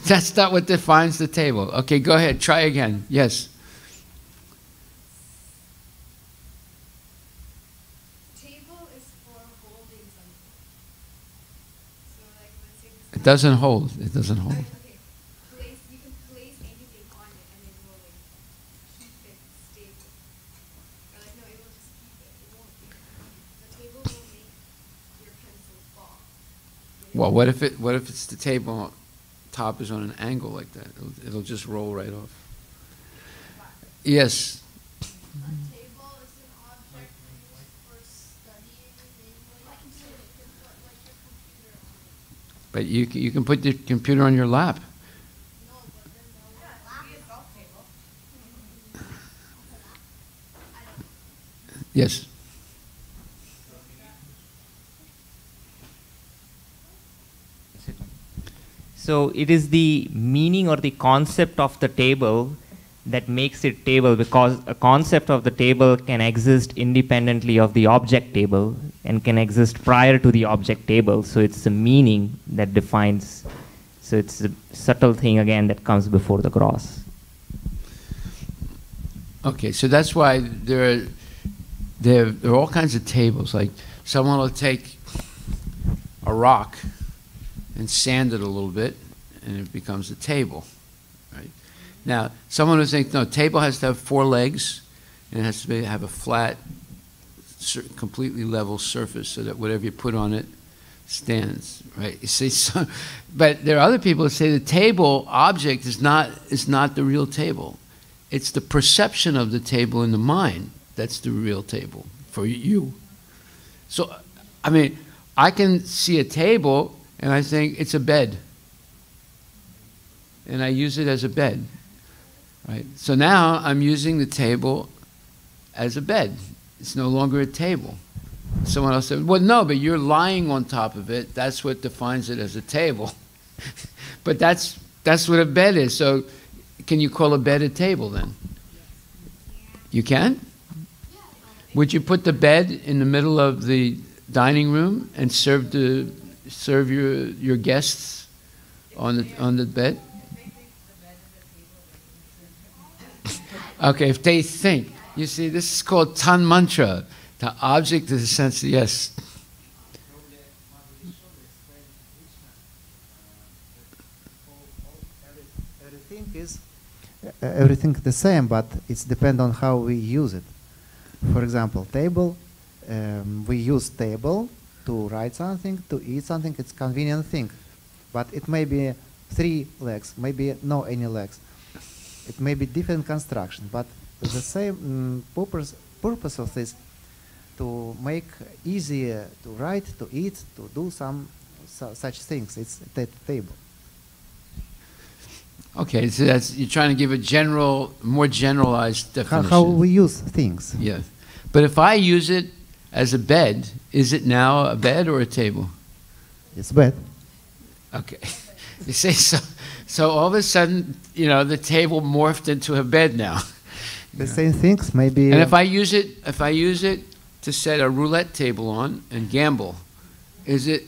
That's not what defines the table. Okay, go ahead. Try again. Yes. It doesn't hold. It doesn't hold. Okay. You can place anything on it and it will keep it stable. Or no, it will just keep it. It won't. The table will make your pencil fall. Well, what if it's the table top is on an angle like that? It'll just roll right off. Yes. But you can put the computer on your lap. Yes. So it is the meaning or the concept of the table that makes it table, because a concept of the table can exist independently of the object table and can exist prior to the object table. So it's the meaning that defines. So it's a subtle thing again that comes before the gross. Okay, so that's why there are all kinds of tables. Like someone will take a rock and sand it a little bit, and it becomes a table, right? Now, someone will think, no, table has to have 4 legs, and it has to have a flat, completely level surface so that whatever you put on it stands, right? You see, so, but there are other people who say the table object is not the real table. It's the perception of the table in the mind that's the real table for you. So, I mean, I can see a table and I think it's a bed. And I use it as a bed, right? So now I'm using the table as a bed. It's no longer a table. Someone else said, well, no, but you're lying on top of it. That's what defines it as a table. But that's what a bed is. So can you call a bed a table then? You can? Would you put the bed in the middle of the dining room and serve your guests on the bed? Okay, if they think. You see, this is called Tan Mantra. The object is a sense, yes. Everything the same, but it's depend on how we use it. For example, table, we use table to write something, to eat something. It's convenient thing, but it may be 3 legs, maybe no any legs. It may be different construction, but the same purpose of this to make easier to write, to eat, to do some such things. It's the table. Okay, so you're trying to give a more generalized definition. How we use things. Yes. But if I use it as a bed, is it now a bed or a table? It's bed. Okay. You see, so all of a sudden, the table morphed into a bed now. The same things, maybe. And if I use it to set a roulette table on and gamble, is it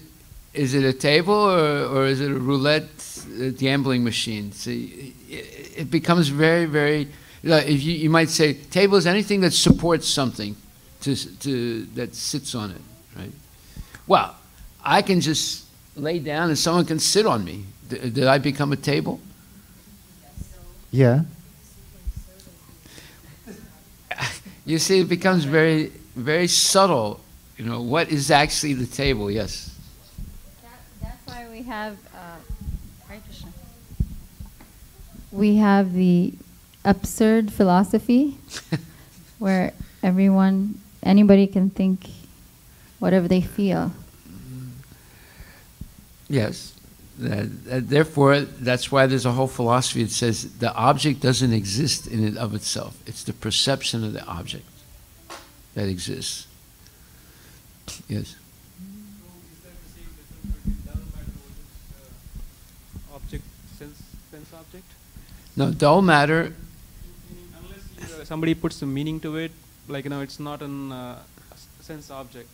a table or is it a roulette gambling machine? See, it becomes very, very. You might say table is anything that supports something, that sits on it, right? Well, I can just lay down and someone can sit on me. Did I become a table? Yeah. You see, it becomes very, very subtle. What is actually the table? Yes. That's why we have Hare Krishna. We have the absurd philosophy where anybody can think whatever they feel. Yes. Therefore, that's why there's a whole philosophy that says the object doesn't exist in and of itself. It's the perception of the object that exists. Yes. So is that the same difference between dull matter versus object, sense object? No, dull matter. Unless somebody puts some meaning to it, like it's not a sense object.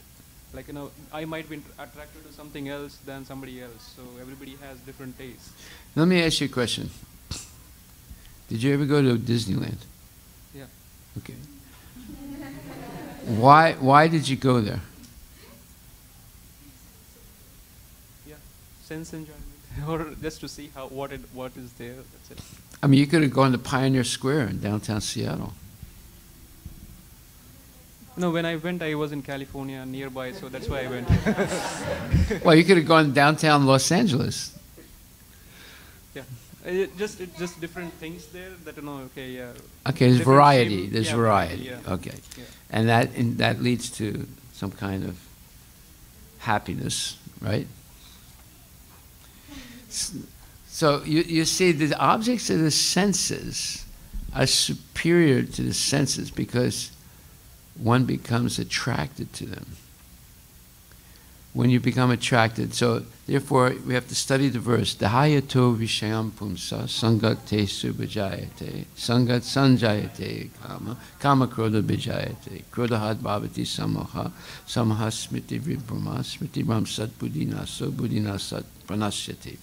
Like I might be attracted to something else than somebody else. So everybody has different tastes. Let me ask you a question. Did you ever go to Disneyland? Yeah. Okay. Why did you go there? Yeah, sense enjoyment, or just to see what is there. That's it. I mean, you could have gone to Pioneer Square in downtown Seattle. No, when I went, I was in California nearby, so that's why I went. Well, you could have gone downtown Los Angeles. Yeah, it's just different things there that Okay, yeah. Okay, there's variety. Shape, there's variety. Yeah. Okay, yeah. and that leads to some kind of happiness, right? So you see, the objects of the senses are superior to the senses because one becomes attracted to them. When you become attracted, so therefore we have to study the verse. Dahayato vishayam pumsa sangat te subhajayate sangat sanjayate kama krodha bijayate krodhahat bhavati samaha samaha smriti vibhrama smriti ram sat buddhina so buddhina sat pranasyati.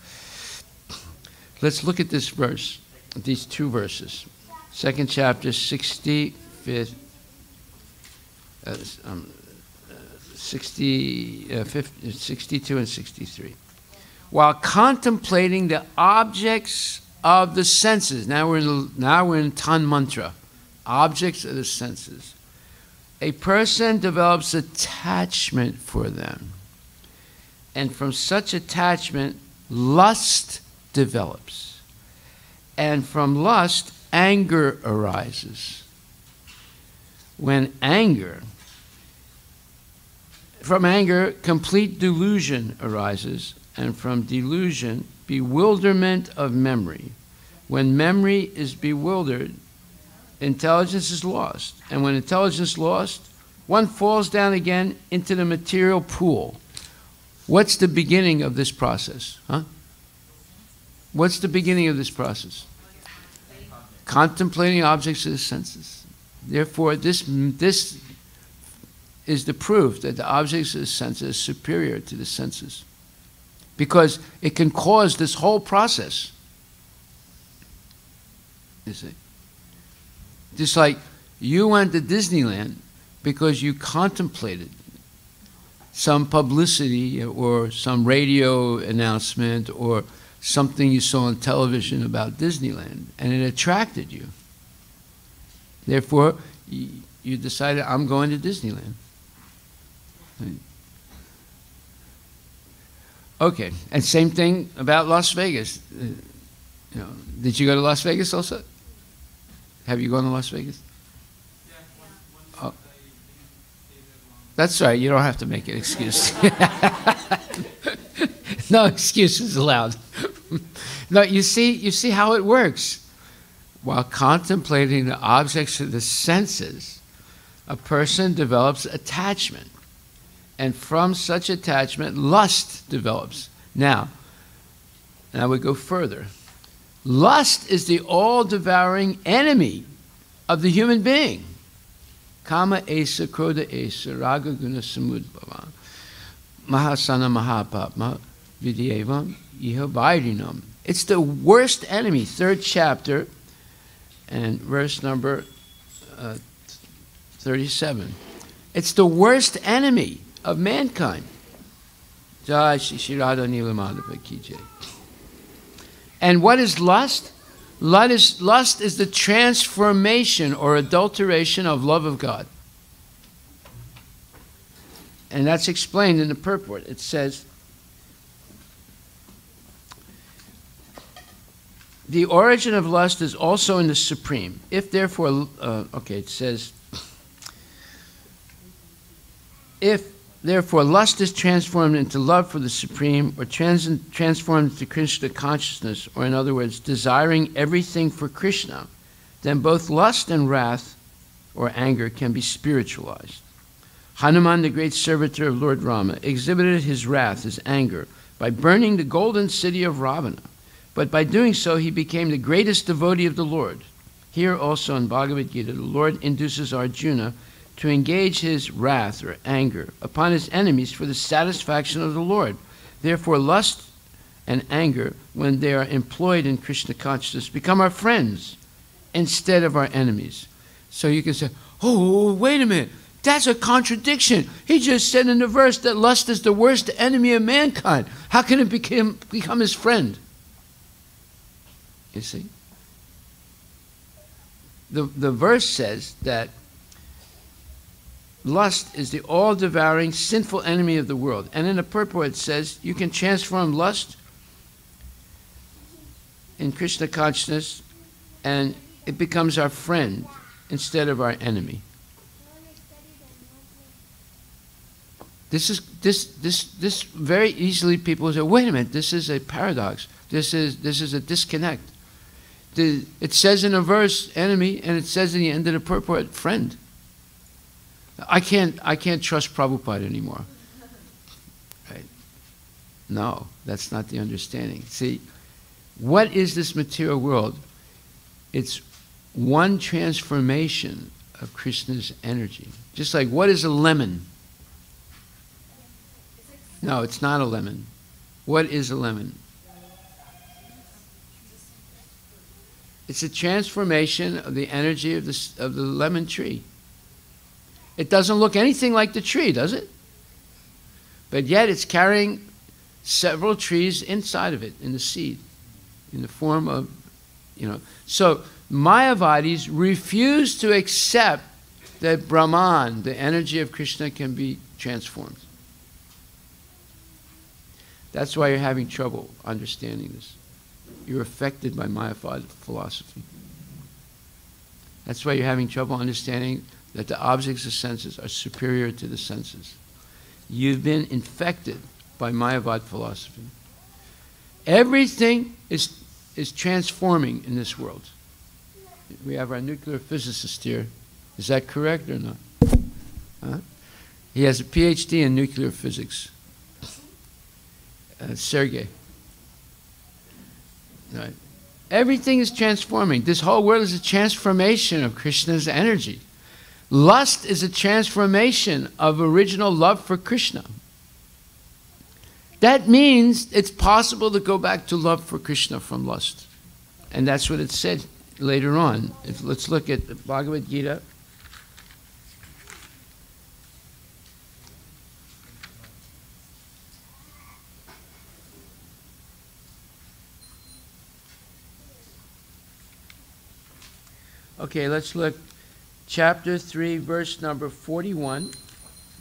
Let's look at this verse, these 2 verses. Second chapter, 65th, 62 and 63. While contemplating the objects of the senses, now we're in Tan Mantra, objects of the senses, a person develops attachment for them. And from such attachment, lust develops. And from lust, anger arises. From anger, complete delusion arises. And from delusion, bewilderment of memory. When memory is bewildered, intelligence is lost. And when intelligence is lost, one falls down again into the material pool. What's the beginning of this process? What's the beginning of this process? Contemplating objects of the senses. Therefore, this is the proof that the objects of the senses is superior to the senses. Because it can cause this whole process. You see? Just like you went to Disneyland because you contemplated some publicity or some radio announcement or something you saw on television about Disneyland, and it attracted you. Therefore, you decided, I'm going to Disneyland. Okay, and same thing about Las Vegas. Did you go to Las Vegas also? Have you gone to Las Vegas? Oh. That's right, you don't have to make an excuse. No excuses allowed. No, you see how it works. While contemplating the objects of the senses, a person develops attachment. And from such attachment, lust develops. Now we go further. Lust is the all-devouring enemy of the human being. Kama esa, krodha esa, raga guna samudbhava, mahasana mahapapma, vidyevam iha vairinam. It's the worst enemy. 3rd chapter and verse number 37. It's the worst enemy of mankind. Jai Shri Radha Nilamadhava Ki Jai. And what is lust? Lust is the transformation or adulteration of love of God. And that's explained in the purport. It says, the origin of lust is also in the Supreme. If therefore, it says, if therefore lust is transformed into love for the Supreme, or transformed into Krishna consciousness, or in other words, desiring everything for Krishna, then both lust and wrath or anger can be spiritualized. Hanuman, the great servitor of Lord Rama, exhibited his wrath, his anger, by burning the golden city of Ravana. But by doing so, he became the greatest devotee of the Lord. Here also in Bhagavad Gita, the Lord induces Arjuna to engage his wrath or anger upon his enemies for the satisfaction of the Lord. Therefore, lust and anger, when they are employed in Krishna consciousness, become our friends instead of our enemies. So you can say, oh, wait a minute, that's a contradiction. He just said in the verse that lust is the worst enemy of mankind. How can it become his friend? You see? The verse says that lust is the all-devouring, sinful enemy of the world. And in the purport it says you can transform lust in Krishna consciousness and it becomes our friend instead of our enemy. This very easily people say, wait a minute, this is a paradox. This is a disconnect. It says in a verse, enemy, and it says in the end of the purport, friend. I can't trust Prabhupada anymore. Right? No, that's not the understanding. See, what is this material world? It's one transformation of Krishna's energy. Just like, what is a lemon? No, it's not a lemon. What is a lemon? It's a transformation of the energy of the lemon tree. It doesn't look anything like the tree, does it? But yet it's carrying several trees inside of it in the seed, in the form of, So Mayavadis refuse to accept that Brahman, the energy of Krishna, can be transformed. That's why you're having trouble understanding this. You're affected by Mayavad philosophy. That's why you're having trouble understanding that the objects of senses are superior to the senses. You've been infected by Mayavad philosophy. Everything is transforming in this world. We have our nuclear physicist here. Is that correct or not? Huh? He has a PhD in nuclear physics. Sergey. Right. Everything is transforming. This whole world is a transformation of Krishna's energy. Lust is a transformation of original love for Krishna. That means it's possible to go back to love for Krishna from lust. And that's what it said later on. Let's look at the Bhagavad Gita. Okay, let's look. Chapter 3, verse number 41,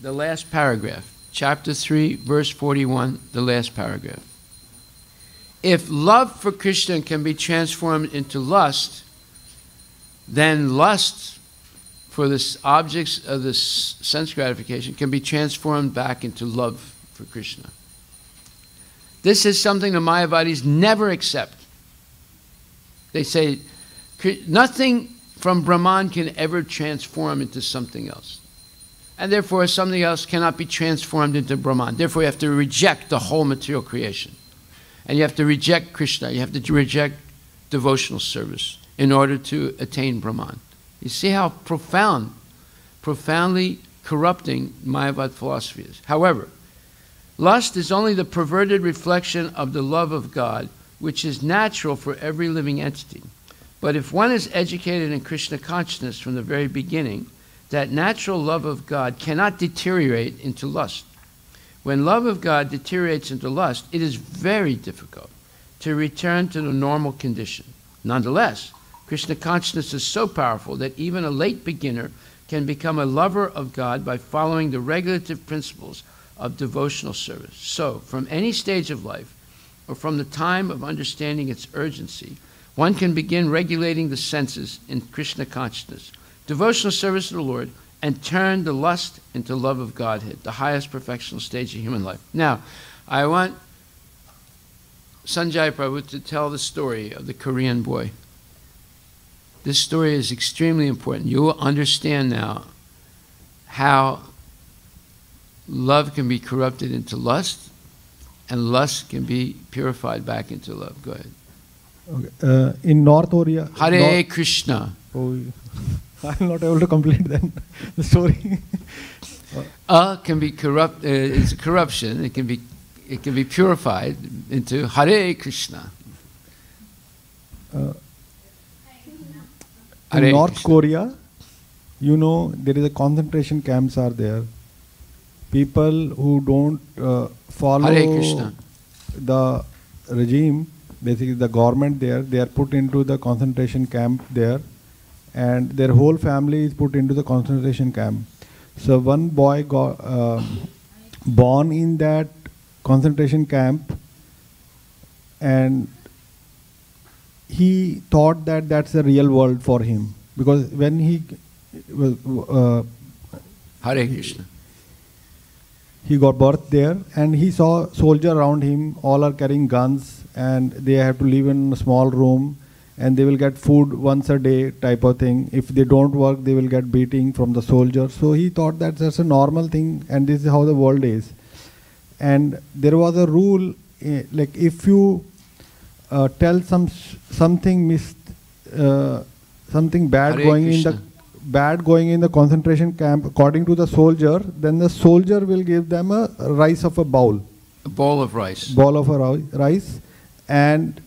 the last paragraph. Chapter 3, verse 41, the last paragraph. If love for Krishna can be transformed into lust, then lust for the objects of the sense gratification can be transformed back into love for Krishna. This is something the Mayavadis never accept. They say nothing from Brahman can ever transform into something else. And therefore, something else cannot be transformed into Brahman. Therefore, you have to reject the whole material creation. And you have to reject Krishna. You have to reject devotional service in order to attain Brahman. You see how profoundly corrupting Mayavad philosophy is. However, lust is only the perverted reflection of the love of God, which is natural for every living entity. But if one is educated in Krishna consciousness from the very beginning, that natural love of God cannot deteriorate into lust. When love of God deteriorates into lust, it is very difficult to return to the normal condition. Nonetheless, Krishna consciousness is so powerful that even a late beginner can become a lover of God by following the regulative principles of devotional service. So, from any stage of life, or from the time of understanding its urgency, one can begin regulating the senses in Krishna consciousness, devotional service to the Lord, and turn the lust into love of Godhead, the highest perfectional stage of human life. Now, I want Sanjay Prabhu to tell the story of the Korean boy. This story is extremely important. You will understand now how love can be corrupted into lust, and lust can be purified back into love. Go ahead. Okay. In North Korea, Hare Krishna. Oh, I'm not able to complete then the story. Can be corrupt. It's a corruption. It can be purified into Hare Krishna. In Hare North Krishna. Korea, there is a concentration camps are there. People who don't follow Hare Krishna. the regime, basically the government there, they are put into the concentration camp there, and their whole family is put into the concentration camp. So one boy got born in that concentration camp, and he thought that that's the real world for him, because when he Hare Krishna. he got birth there, and he saw soldiers around him, all are carrying guns, and they have to live in a small room, and they will get food once a day type of thing. If they don't work, they will get beating from the soldiers. So he thought that that's a normal thing, and this is how the world is. And there was a rule, like if you tell something bad Hare going Krishna. in the concentration camp, according to the soldier, then the soldier will give them a bowl A bowl of rice. of rice, and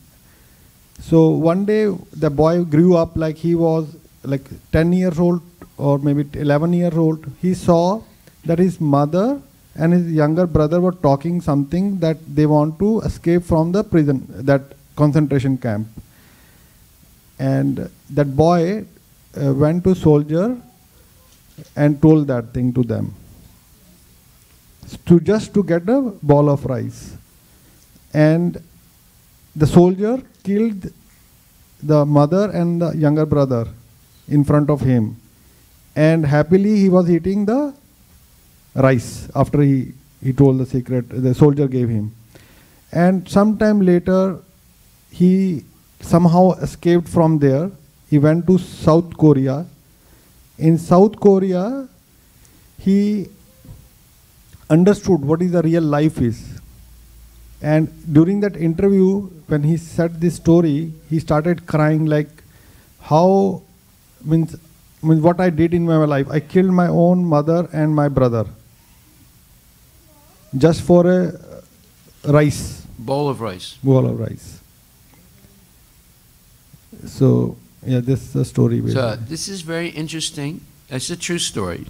So one day the boy grew up like he was like 10 years old or maybe 11 years old. He saw that his mother and his younger brother were talking something that they want to escape from the prison, that concentration camp. And that boy went to soldier and told that thing to them, just to get a ball of rice. And the soldier killed the mother and the younger brother in front of him. And happily he was eating the rice after he told the secret the soldier gave him. And sometime later he somehow escaped from there. He went to South Korea. In South Korea he understood what is the real life is. And during that interview, when he said this story, he started crying like, how, means what I did in my life. I killed my own mother and my brother just for a rice. Bowl of rice. Bowl of rice. So, yeah, this is the story. So, this is very interesting. It's a true story.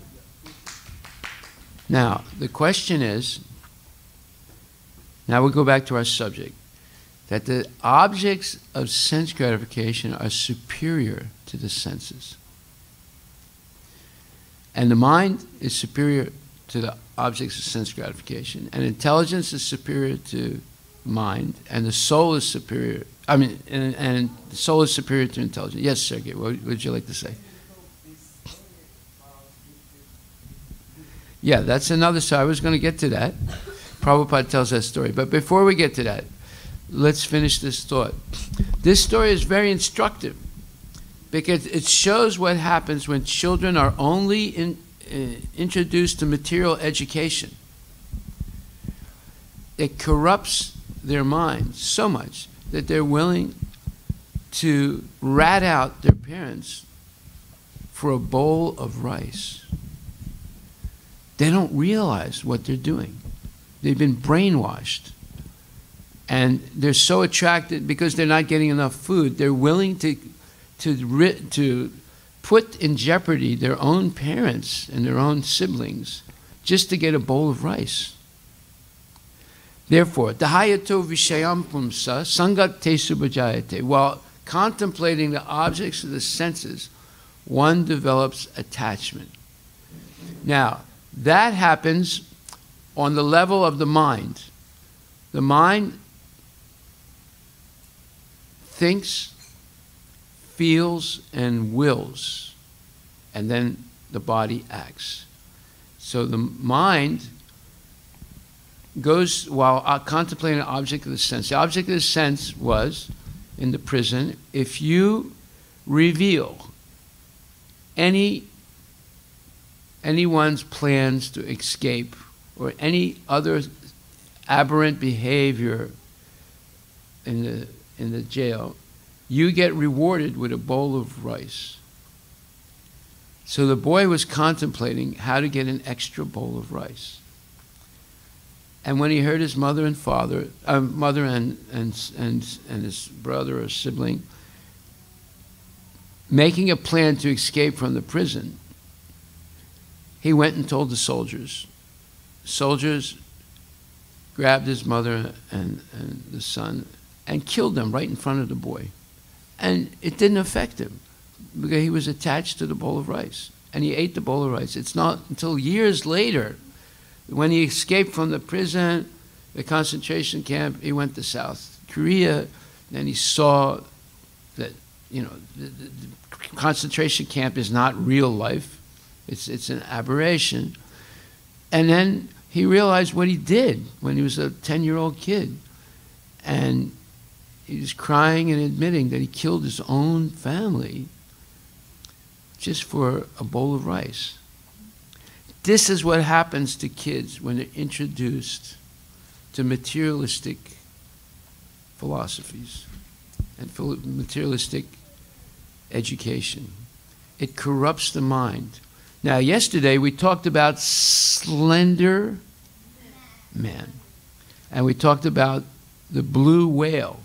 Now, the question is, now we'll go back to our subject, that the objects of sense gratification are superior to the senses. And the mind is superior to the objects of sense gratification. And intelligence is superior to mind. And the soul is superior, and the soul is superior to intelligence. Yes, Sergey, what would you like to say? Yeah, that's another side. I was going to get to that. Prabhupada tells that story. But before we get to that, let's finish this thought. This story is very instructive because it shows what happens when children are only introduced to material education. It corrupts their minds so much that they're willing to rat out their parents for a bowl of rice. They don't realize what they're doing. They've been brainwashed. And they're so attracted because they're not getting enough food. They're willing to put in jeopardy their own parents and their own siblings just to get a bowl of rice. Therefore, dahayato vishayam pumsa sangat te subhajayate. While contemplating the objects of the senses, one develops attachment. Now, that happens on the level of the mind. The mind thinks, feels, and wills, and then the body acts. So the mind goes while contemplating an object of the sense. The object of the sense was, in the prison, if you reveal anyone's plans to escape or any other aberrant behavior in the jail, you get rewarded with a bowl of rice. So the boy was contemplating how to get an extra bowl of rice. And when he heard his mother and father, mother and his brother or sibling making a plan to escape from the prison, he went and told the soldiers. Soldiers grabbed his mother and the son and killed them right in front of the boy. And it didn't affect him because he was attached to the bowl of rice. And he ate the bowl of rice. It's not until years later, when he escaped from the prison, the concentration camp, he went to South Korea, and he saw that, the concentration camp is not real life. It's an aberration. And then he realized what he did when he was a 10-year-old kid. And he was crying and admitting that he killed his own family just for a bowl of rice. This is what happens to kids when they're introduced to materialistic philosophies and materialistic education. It corrupts the mind. Now, yesterday we talked about slender man, and we talked about the blue whale.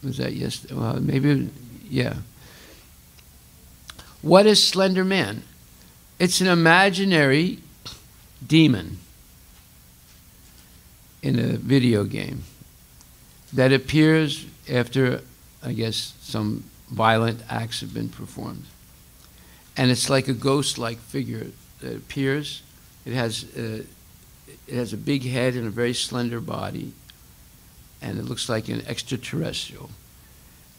Was that yesterday? Well, maybe, yeah. What is Slender Man? It's an imaginary demon in a video game that appears after, I guess, some violent acts have been performed. And it's like a ghost-like figure that appears. It has a big head and a very slender body, and it looks like an extraterrestrial.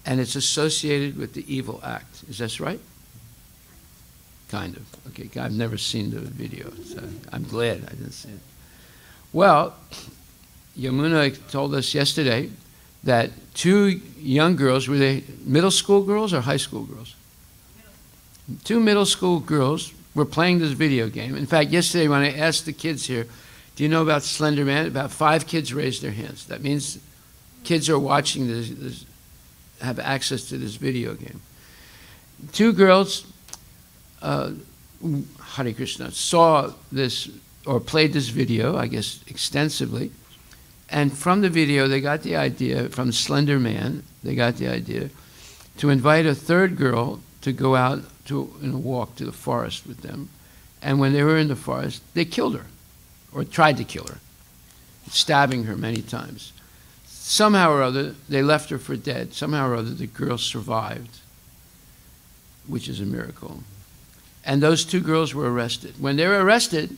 And it's associated with the evil act. Is that right? Kind of. Okay, I've never seen the video, so I'm glad I didn't see it. Well, Yamuna told us yesterday that two young girls, were they middle school girls or high school girls? Two middle school girls were playing this video game. In fact, yesterday when I asked the kids here, do you know about Slender Man? About 5 kids raised their hands. That means kids are watching this, have access to this video game. Two girls, Hare Krishna, saw this or played this video, I guess extensively, and from the video they got the idea, from Slender Man, they got the idea to invite a third girl to go out in a walk to the forest with them. And when they were in the forest, they killed her, or tried to kill her, stabbing her many times. Somehow or other, they left her for dead. Somehow or other, the girl survived, which is a miracle. And those two girls were arrested. When they were arrested,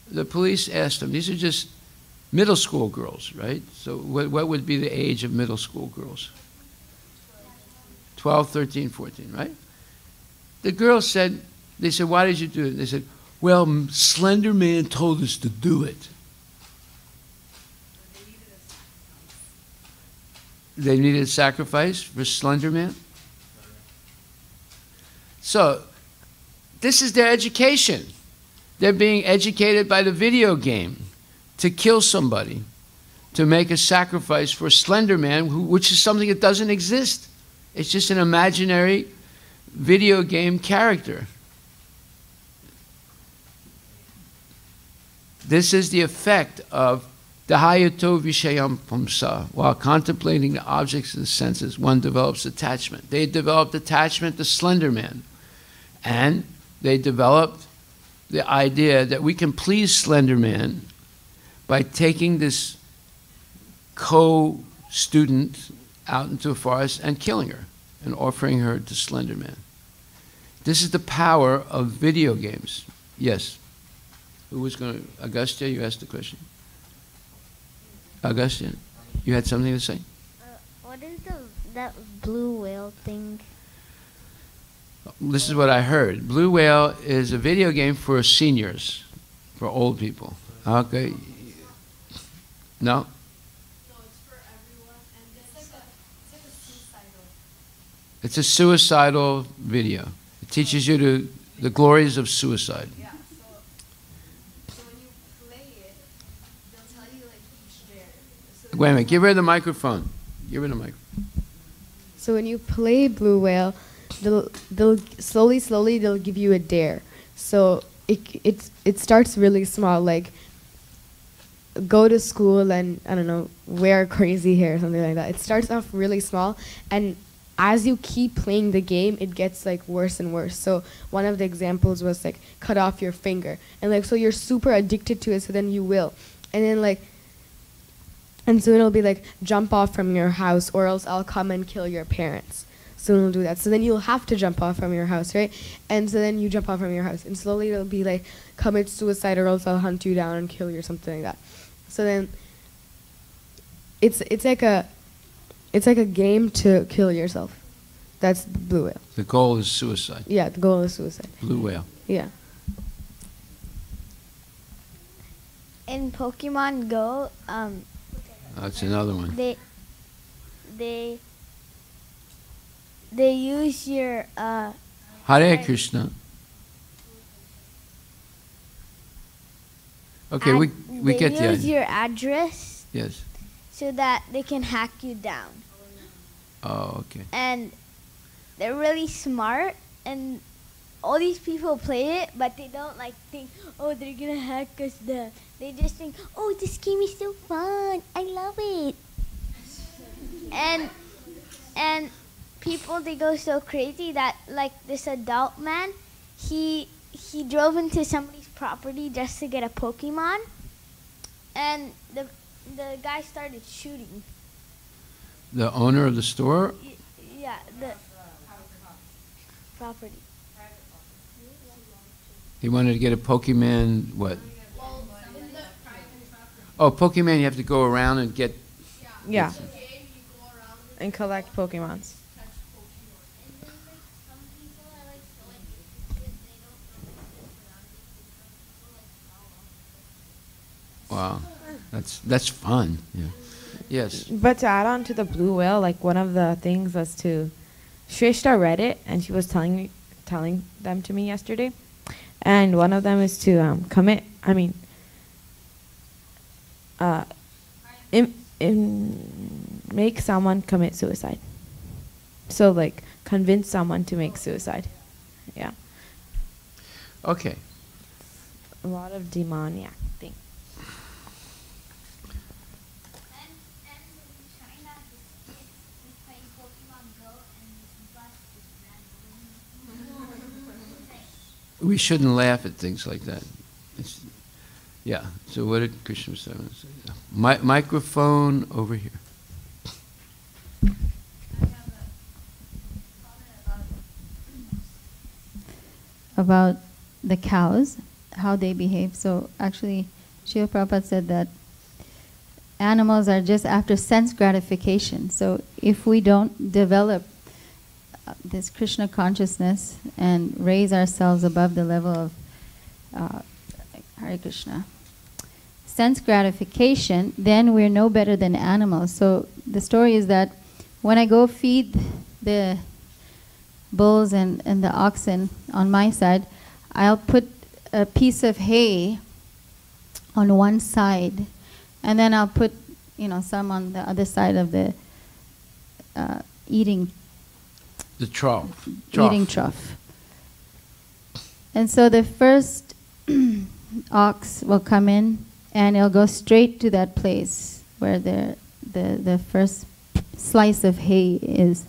the police asked them, these are just middle school girls, right? So what would be the age of middle school girls? 12, 13, 14, right? The girls said, they said, why did you do it? They said, well, Slender Man told us to do it. They needed a sacrifice for Slender Man? So, this is their education. They're being educated by the video game to kill somebody, to make a sacrifice for Slender Man, which is something that doesn't exist. It's just an imaginary video game character. This is the effect of Dahayato Vishayam Pumsa. While contemplating the objects of the senses, one develops attachment. They developed attachment to Slender Man. And they developed the idea that we can please Slender Man by taking this co-student out into a forest and killing her and offering her to Slender Man. This is the power of video games. Yes. Who was going to? Agastya, you asked the question. Agastya, you had something to say? What is that blue whale thing? This is what I heard. Blue Whale is a video game for seniors, for old people. Okay. No? No, it's for everyone, and it's like a suicidal. It's a suicidal video. It teaches you the glories of suicide. Yeah, so when you play it, they'll tell you like each dare. So Wait a minute, give her the microphone. Give her the microphone. So when you play Blue Whale, they'll slowly they'll give you a dare. So it starts really small, like go to school and, I don't know, wear crazy hair or something like that. It starts off really small, and as you keep playing the game, it gets like worse and worse. So one of the examples was like cut off your finger, and like so you're super addicted to it, so then you will. And then like, and so it'll be like jump off from your house or else I'll come and kill your parents. So it'll do that. So then you'll have to jump off from your house, right? And so then you jump off from your house, and slowly it'll be like commit suicide or else I'll hunt you down and kill you or something like that. So then it's like a game to kill yourself. That's Blue Whale. The goal is suicide. Yeah, the goal is suicide. Blue Whale. Yeah. In Pokemon Go, That's another one. They use your Hare Krishna. Okay, we get the They use idea. your address Yes. so that they can hack you down. Oh, okay. And they're really smart, and all these people play it, but they don't like think, oh, they're gonna hack us down. They just think, oh, this game is so fun. I love it. And And people, they go so crazy that, like, this adult man, he drove into somebody's property just to get a Pokemon, and the guy started shooting. The owner of the store? Yeah, the property. He wanted to get a Pokemon, what? Oh, Pokemon, you have to go around and get... Yeah. And collect Pokemons. Wow, that's fun. Yeah. Yes. But to add on to the blue whale, like one of the things was to, Shrishta read it and she was telling them to me yesterday, and one of them is to make someone commit suicide. So like convince someone to make suicide. Yeah. Okay. A lot of demoniac things. We shouldn't laugh at things like that. Yeah. So what did Krishna say? Microphone over here. About the cows, how they behave. So actually, Srila Prabhupada said that animals are just after sense gratification. So if we don't develop this Krishna consciousness and raise ourselves above the level of Hare Krishna, sense gratification, then we're no better than animals. So the story is that when I go feed the bulls and the oxen on my side, I'll put a piece of hay on one side, and then I'll put some on the other side of the eating trough. And so the first ox will come in and it'll go straight to that place where the first slice of hay is.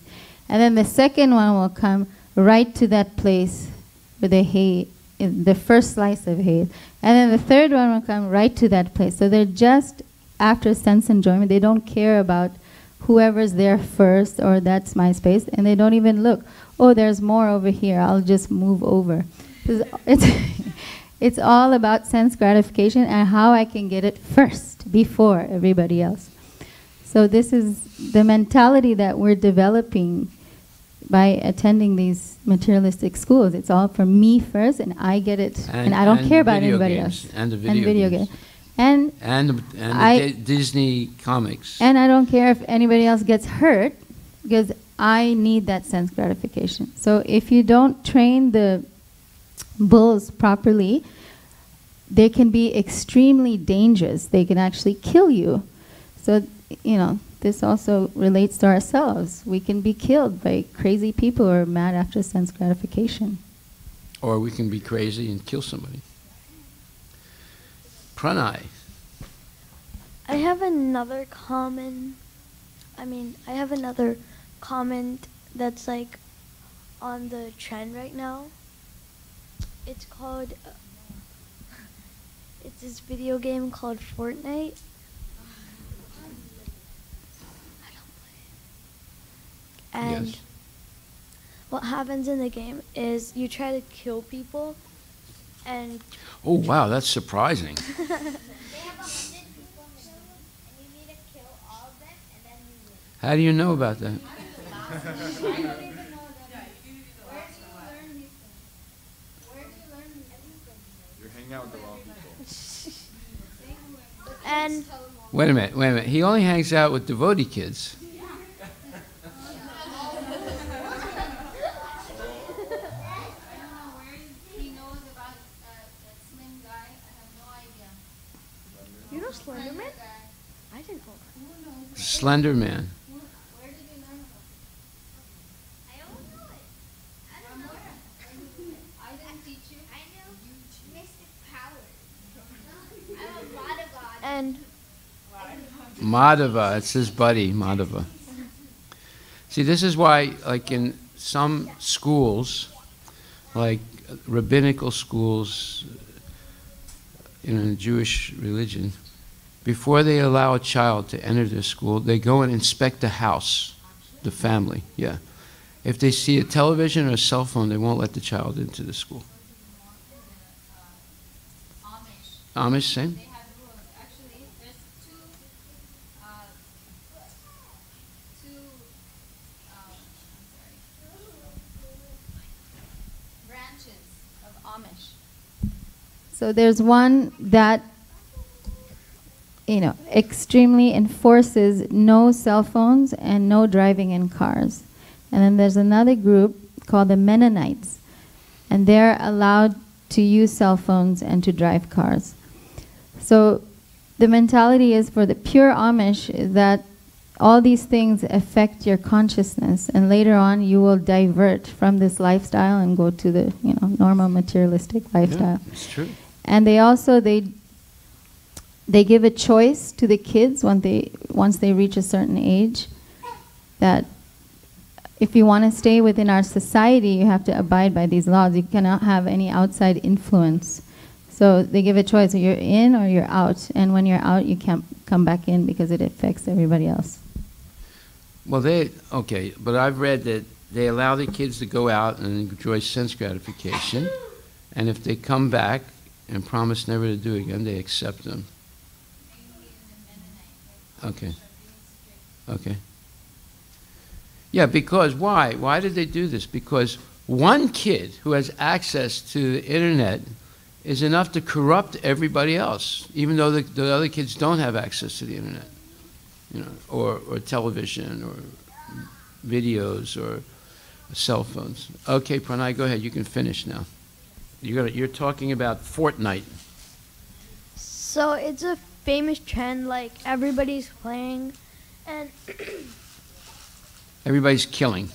And then the second one will come right to that place where the first slice of hay. And then the third one will come right to that place. So they're just after sense enjoyment. They don't care about whoever's there first, or that's my space, and they don't even look. Oh, there's more over here. I'll just move over. It's all about sense gratification and how I can get it first before everybody else. So this is the mentality that we're developing by attending these materialistic schools. It's all for me first, and I get it, and I don't care about anybody else. And the video games. And the Disney comics. And I don't care if anybody else gets hurt, because I need that sense gratification. So if you don't train the bulls properly, they can be extremely dangerous. They can actually kill you. So, this also relates to ourselves. We can be killed by crazy people who are mad after sense gratification. Or we can be crazy and kill somebody. Pranay. I have another comment that's like on the trend right now. It's called, it's this video game called Fortnite. And yes. What happens in the game is you try to kill people, and oh wow, that's surprising. They have 100 people in the room, and you need to kill all of them, and then you win. How do you know about that? I don't even know that. Where do you learn these things? Where do you learn everything? You're hanging out with the wrong people. And Wait a minute. He only hangs out with devotee kids. Slender Man? I didn't know. Slender Man. Where did you learn about it? I don't know it. I don't know it. I didn't teach you. I know Mystic Power. I'm a Madhava. And Madhava, it's his buddy, Madhava. See, this is why, like in some schools, like rabbinical schools in the Jewish religion, before they allow a child to enter their school, they go and inspect the house, the family, yeah. If they see a television or a cell phone, they won't let the child into the school. Amish, same? So there's one that, extremely enforces no cell phones and no driving in cars. And then there's another group called the Mennonites, and they're allowed to use cell phones and to drive cars. So the mentality is for the pure Amish is that all these things affect your consciousness, and later on you will divert from this lifestyle and go to the normal materialistic lifestyle. Yeah, it's true. And they also they give a choice to the kids once they reach a certain age, that if you want to stay within our society, you have to abide by these laws. You cannot have any outside influence. So they give a choice: you're in or you're out. And when you're out, you can't come back in because it affects everybody else. Well, but I've read that they allow the kids to go out and enjoy sense gratification, and if they come back and promise never to do it again, they accept them. Okay. Okay. Yeah, because why? Why did they do this? Because one kid who has access to the internet is enough to corrupt everybody else, even though the other kids don't have access to the internet, or television, or videos, or cell phones. Okay, Pranay, go ahead. You can finish now. You're talking about Fortnite. So it's a famous trend, like everybody's playing, and Everybody's killing.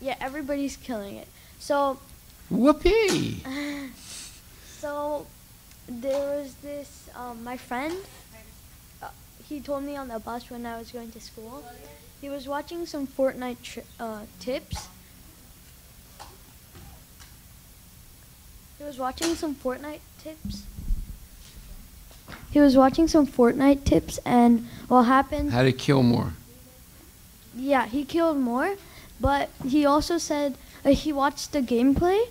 yeah, everybody's killing it. So Whoopee! So there was this, my friend, he told me on the bus when I was going to school, he was watching some Fortnite tips. He was watching some Fortnite tips. And what happened? How to kill more. Yeah, he killed more, but he also said he watched the gameplay,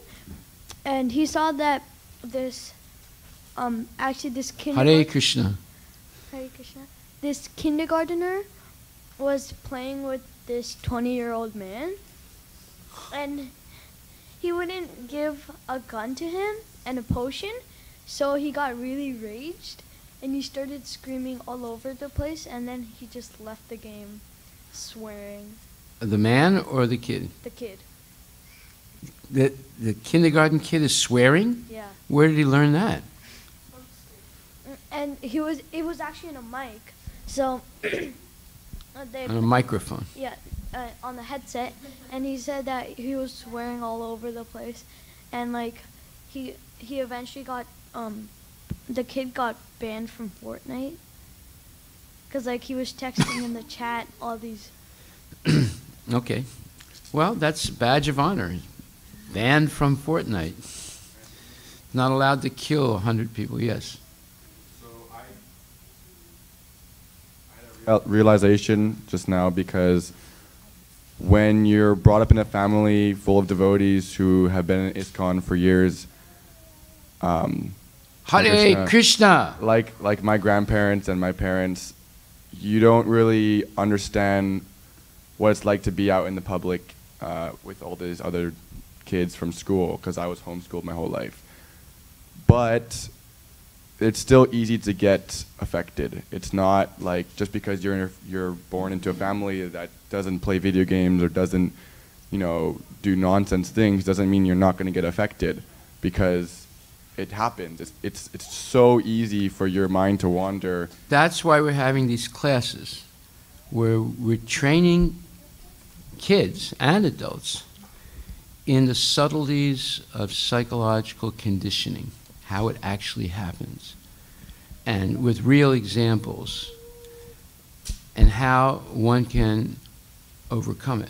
and he saw that this Hare Krishna. Hare Krishna. This kindergartner was playing with this 20-year-old man, and he wouldn't give a gun to him and a potion, so he got really raged, and he started screaming all over the place, and then he just left the game swearing. The man or the kid? The kid. The kindergarten kid is swearing? Yeah. Where did he learn that? And it was actually in a mic. So On a microphone. Yeah, on the headset, and he said that he was swearing all over the place, and like he eventually got the kid got banned from Fortnite because like he was texting in the chat all these. Okay, well that's a badge of honor. Banned from Fortnite. Not allowed to kill 100 people. Yes. Realization just now, because when you're brought up in a family full of devotees who have been in ISKCON for years, Hare Krishna, like my grandparents and my parents, you don't really understand what it's like to be out in the public with all these other kids from school, because I was homeschooled my whole life. But it's still easy to get affected. It's not like just because you're born into a family that doesn't play video games or doesn't, do nonsense things, doesn't mean you're not going to get affected, because it happens. It's so easy for your mind to wander. That's why we're having these classes where we're training kids and adults in the subtleties of psychological conditioning, how it actually happens, and with real examples, and how one can overcome it.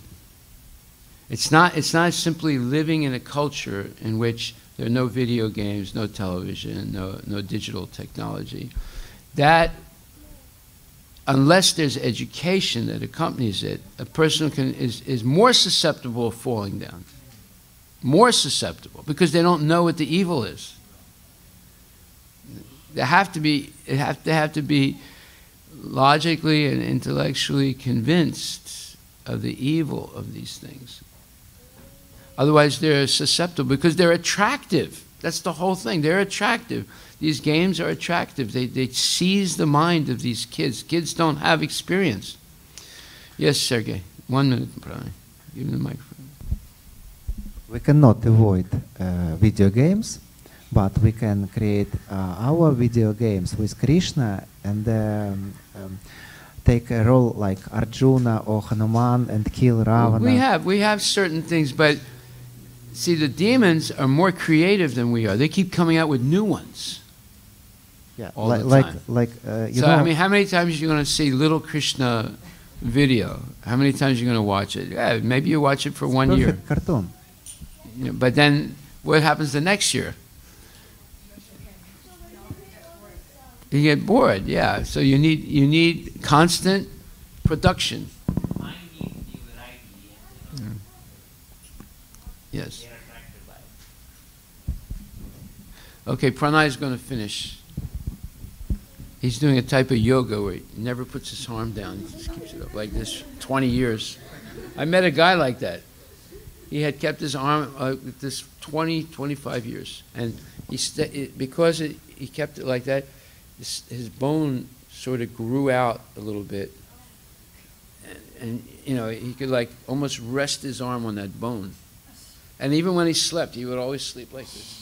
It's not simply living in a culture in which there are no video games, no television, no digital technology. That, unless there's education that accompanies it, a person is more susceptible of falling down. More susceptible, because they don't know what the evil is. They have to be logically and intellectually convinced of the evil of these things. Otherwise, they're susceptible because they're attractive. That's the whole thing. They're attractive. These games are attractive. They seize the mind of these kids. Kids don't have experience. Yes, Sergey. 1 minute, probably. Give me the microphone. We cannot avoid video games, but we can create our video games with Krishna and take a role like Arjuna or Hanuman and kill Ravana. We have certain things, but see, the demons are more creative than we are. They keep coming out with new ones. Yeah, all the time. You so know, I mean, how many times are you going to see Little Krishna video? How many times are you going to watch it? Yeah, maybe you watch it for 1 year. Perfect cartoon. You know, but then what happens the next year? You get bored, yeah. So you need constant production. Yeah. Yes. Okay, Pranay is going to finish. He's doing a type of yoga where he never puts his arm down. He just keeps it up like this 20 years. I met a guy like that. He had kept his arm like this 20, 25 years. And because he kept it like that, his bone sort of grew out a little bit. And you know, he could like almost rest his arm on that bone. And even when he slept, he would always sleep like this.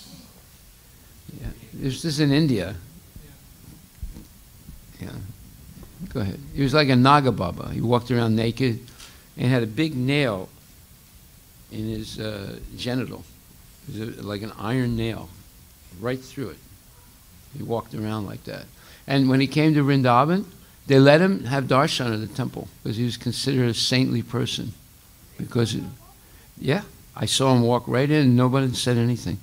Yeah. This is in India. Yeah. Go ahead. He was like a Naga Baba. He walked around naked and had a big nail in his genital. It was like an iron nail right through it. He walked around like that. And when he came to Vrindavan, they let him have darshan at the temple because he was considered a saintly person. Because, yeah, I saw him walk right in and nobody said anything.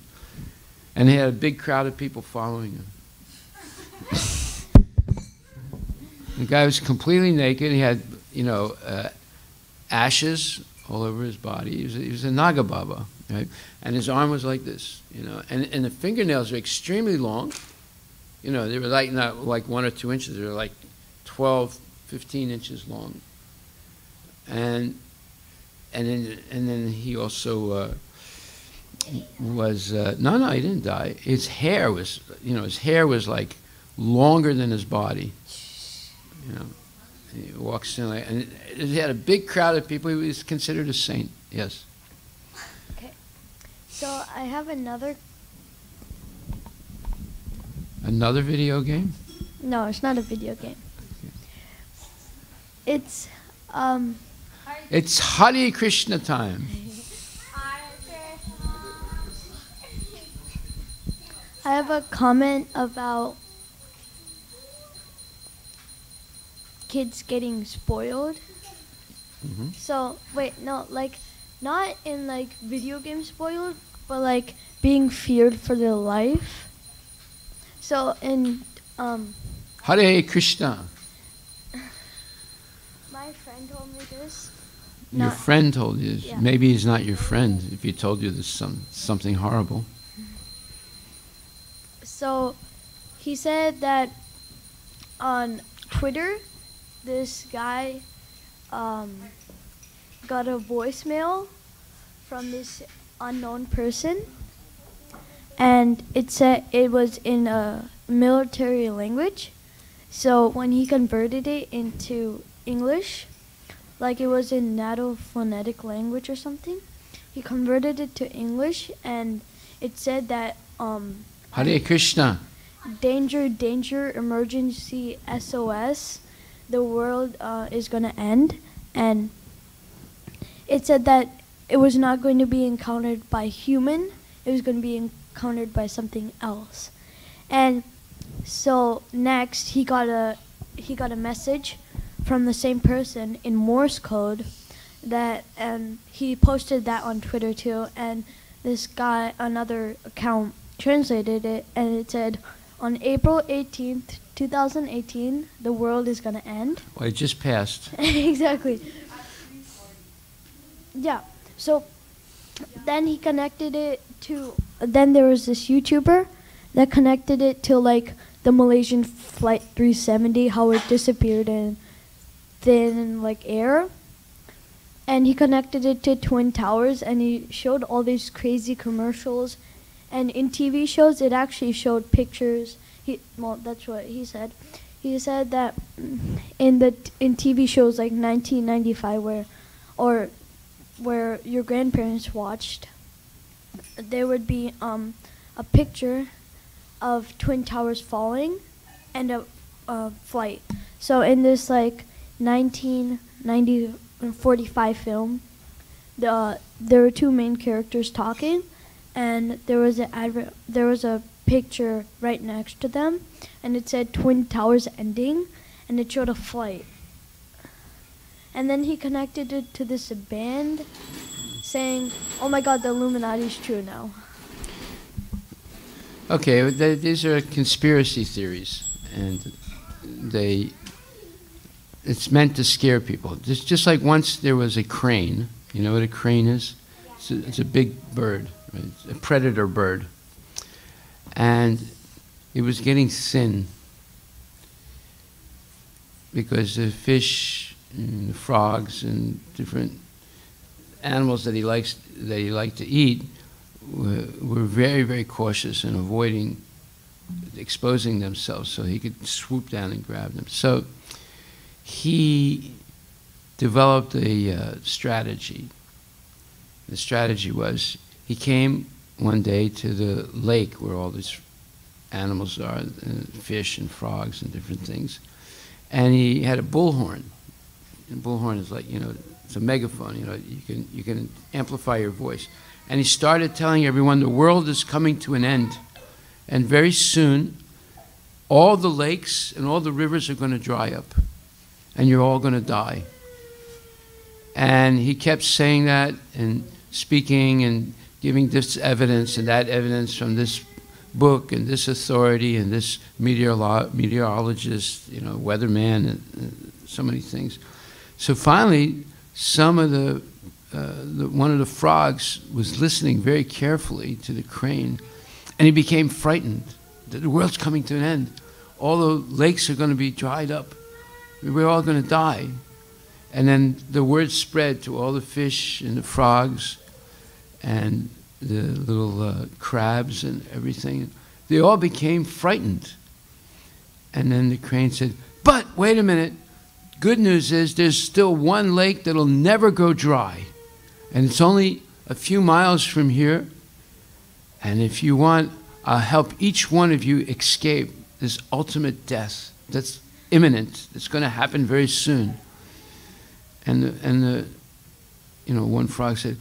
And he had a big crowd of people following him. The guy was completely naked. He had, you know, ashes all over his body. He was a Naga Baba, right? And his arm was like this, you know. And the fingernails were extremely long. You know, they were like not like 1 or 2 inches. They were like 12, 15 inches long. And then he also was no, he didn't die. His hair was, you know, his hair was like longer than his body. You know, he walks in like, and he had a big crowd of people. He was considered a saint. Yes. Okay, so I have another video game. No, it's not a video game. It's Hare Krishna time. I have a comment about kids getting spoiled. Mm-hmm. So, wait, no, like, not in, like, video game spoiled, but, like, being feared for their life. So, in, Hare Krishna. My friend told me this. Your friend told you this. Yeah. Maybe he's not your friend if he told you this something horrible. So, he said that on Twitter, this guy got a voicemail from this unknown person, and it said it was in a military language. So when he converted it into English, like it was in NATO phonetic language or something, he converted it to English, and it said that Hare Krishna. Danger, danger, emergency, SOS, the world is going to end. And it said that it was not going to be encountered by human, it was going to be encountered by something else. And so next he got a message from the same person in Morse code that, and he posted that on Twitter too, and this guy, another account, translated it, and it said, on April 18th, 2018, the world is going to end. Well, it just passed. Exactly. Yeah. So then he connected it to, then there was this YouTuber that connected it to like the Malaysian Flight 370, how it disappeared in thin like air. And he connected it to Twin Towers, and he showed all these crazy commercials. And in TV shows, it actually showed pictures. Well, that's what he said. He said that in TV shows like 1995, where your grandparents watched, there would be a picture of Twin Towers falling and a flight. So in this like 1945 film, there were two main characters talking, and there was a picture right next to them, and it said Twin Towers ending, and it showed a flight. And then he connected it to this band, saying, "Oh my God, the Illuminati's true now." Okay, these are conspiracy theories, and it's meant to scare people. Just like once there was a crane. You know what a crane is? It's a big bird, right? It's a predator bird. And it was getting thin because the fish and the frogs and different animals that he liked to eat were very, very cautious in avoiding exposing themselves so he could swoop down and grab them. So he developed a strategy. The strategy was he came one day to the lake where all these animals are, fish and frogs and different things, and he had a bullhorn. And bullhorn is like, it's a megaphone. You can amplify your voice. And he started telling everyone the world is coming to an end, and very soon all the lakes and all the rivers are going to dry up, and you're all going to die. And he kept saying that and speaking and giving this evidence and that evidence from this book and this authority and this meteorologist, weatherman, and so many things. So finally, one of the frogs was listening very carefully to the crane, and he became frightened that the world's coming to an end. All the lakes are going to be dried up. We're all going to die. And then the word spread to all the fish and the frogs and the little crabs and everything. They all became frightened. And then the crane said, "But wait a minute. Good news is there's still one lake that'll never go dry. And it's only a few miles from here. And if you want, I'll help each one of you escape this ultimate death that's imminent. It's going to happen very soon." And one frog said,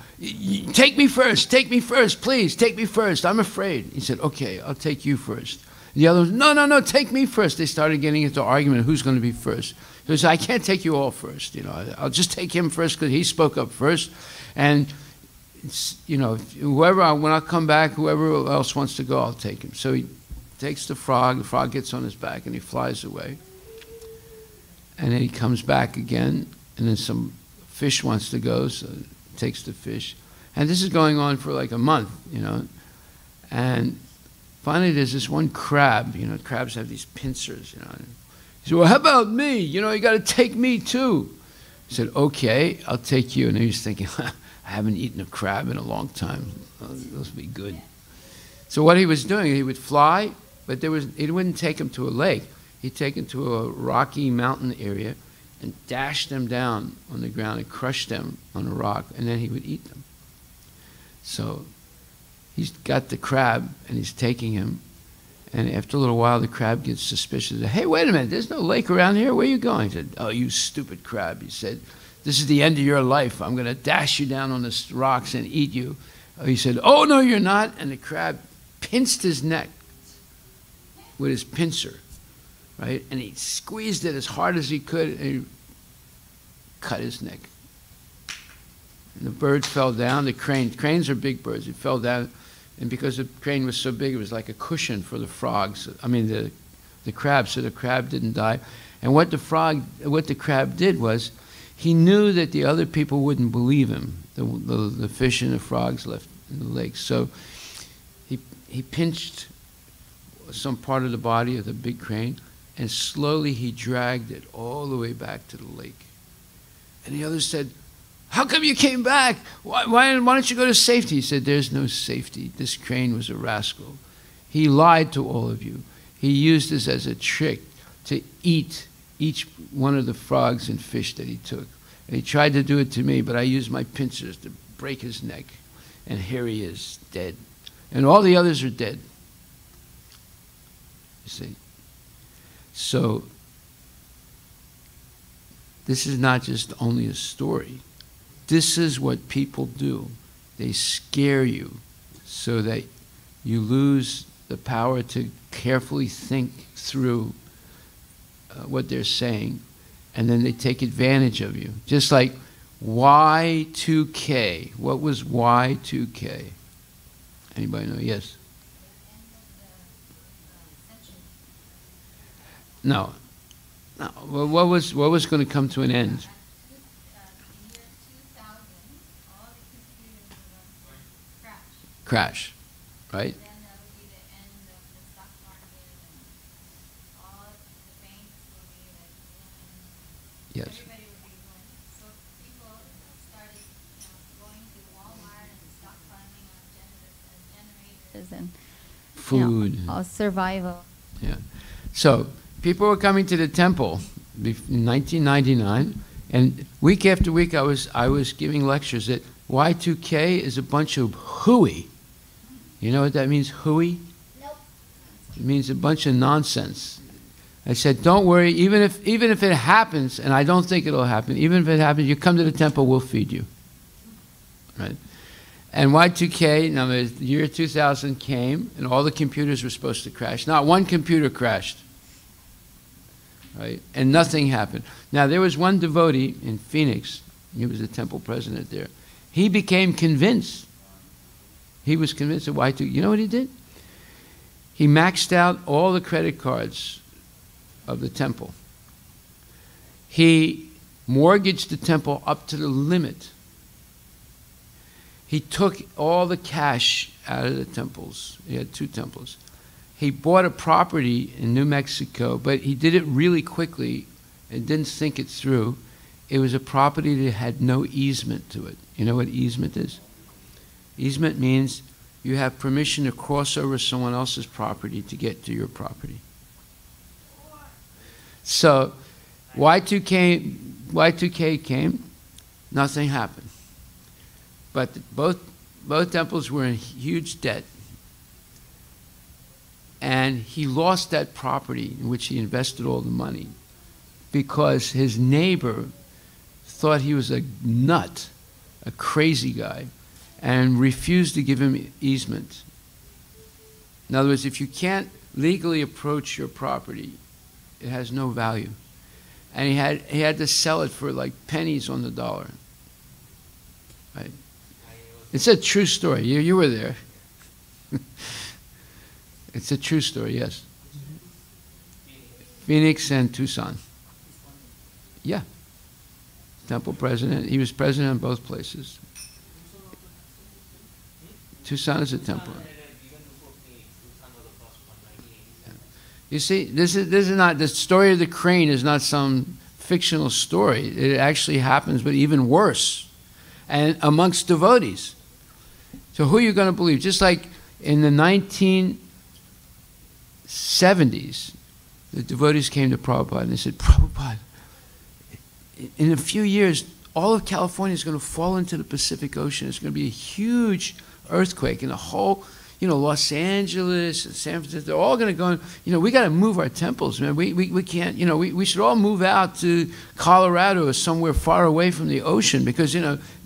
take me first, please, take me first. I'm afraid." He said, "Okay, I'll take you first." The other was, no, take me first. They started getting into argument, who's going to be first. He said, "I can't take you all first. I'll just take him first because he spoke up first. And, when I come back, whoever else wants to go, I'll take him." So he takes the frog gets on his back, and he flies away. And then he comes back again, and then some fish wants to go, so he takes the fish. And this is going on for like a month, And finally there's this one crab, crabs have these pincers, He said, "Well, how about me? You got to take me too." He said, "Okay, I'll take you." And he was thinking, I haven't eaten a crab in a long time. Those would be good. So what he was doing, he would fly, but it wouldn't take him to a lake. He'd take him to a rocky mountain area and dash them down on the ground and crush them on a rock, and then he would eat them. So he's got the crab, and he's taking him, and after a little while, the crab gets suspicious. "Hey, wait a minute, there's no lake around here. Where are you going?" He said, "Oh, you stupid crab." He said, "This is the end of your life. I'm going to dash you down on the rocks and eat you." He said, "Oh, no, you're not." And the crab pinched his neck with his pincer. Right? And he squeezed it as hard as he could, and he cut his neck. And the bird fell down. The cranes are big birds. It fell down, and because the crane was so big, it was like a cushion for the frogs. I mean, the crab. So the crab didn't die. And what the crab did was, he knew that the other people wouldn't believe him. The fish and the frogs left in the lake. So he pinched some part of the body of the big crane, and slowly he dragged it all the way back to the lake. And the others said, "How come you came back? Why don't you go to safety?" He said, "There's no safety. This crane was a rascal. He lied to all of you. He used this as a trick to eat each one of the frogs and fish that he took. And he tried to do it to me, but I used my pincers to break his neck. And here he is, dead. And all the others are dead." You see? So, this is not just only a story. This is what people do. They scare you so that you lose the power to carefully think through what they're saying, and then they take advantage of you. Just like Y2K. What was Y2K? Anybody know? Yes? No. No. Well, what was going to come to an end? Crash, right? Yes. And food. Survival. Yeah. So people were coming to the temple in 1999, and week after week I was giving lectures that Y2K is a bunch of hooey. You know what that means, hooey? Nope. It means a bunch of nonsense. I said, don't worry, even if it happens, and I don't think it'll happen, even if it happens, you come to the temple, we'll feed you. Right? And Y2K, now the year 2000 came, and all the computers were supposed to crash. Not one computer crashed. Right? And nothing happened. Now, there was one devotee in Phoenix, he was the temple president there. He became convinced. He was convinced of Y2K. You know what he did? He maxed out all the credit cards of the temple. He mortgaged the temple up to the limit. He took all the cash out of the temples. He had 2 temples. He bought a property in New Mexico, but he did it really quickly and didn't think it through. It was a property that had no easement to it. You know what easement is? Easement means you have permission to cross over someone else's property to get to your property. So Y2K came, nothing happened. But both temples were in huge debt. And he lost that property in which he invested all the money because his neighbor thought he was a nut, a crazy guy, and refused to give him easement. In other words, if you can't legally approach your property, it has no value. And he had to sell it for like pennies on the dollar. Right? It's a true story. You were there. It's a true story, yes. Phoenix and Tucson. Yeah. Temple president. He was president in both places. Tucson is a temple. Yeah. You see, this is not, the story of the crane is not some fictional story. It actually happens, but even worse. And amongst devotees. So who are you going to believe? Just like in the 1970s, the devotees came to Prabhupada and they said, Prabhupada, in a few years, all of California is going to fall into the Pacific Ocean. It's going to be a huge earthquake, and the whole, Los Angeles and San Francisco, they're all going to go, we got to move our temples, man. We can't, we should all move out to Colorado or somewhere far away from the ocean because,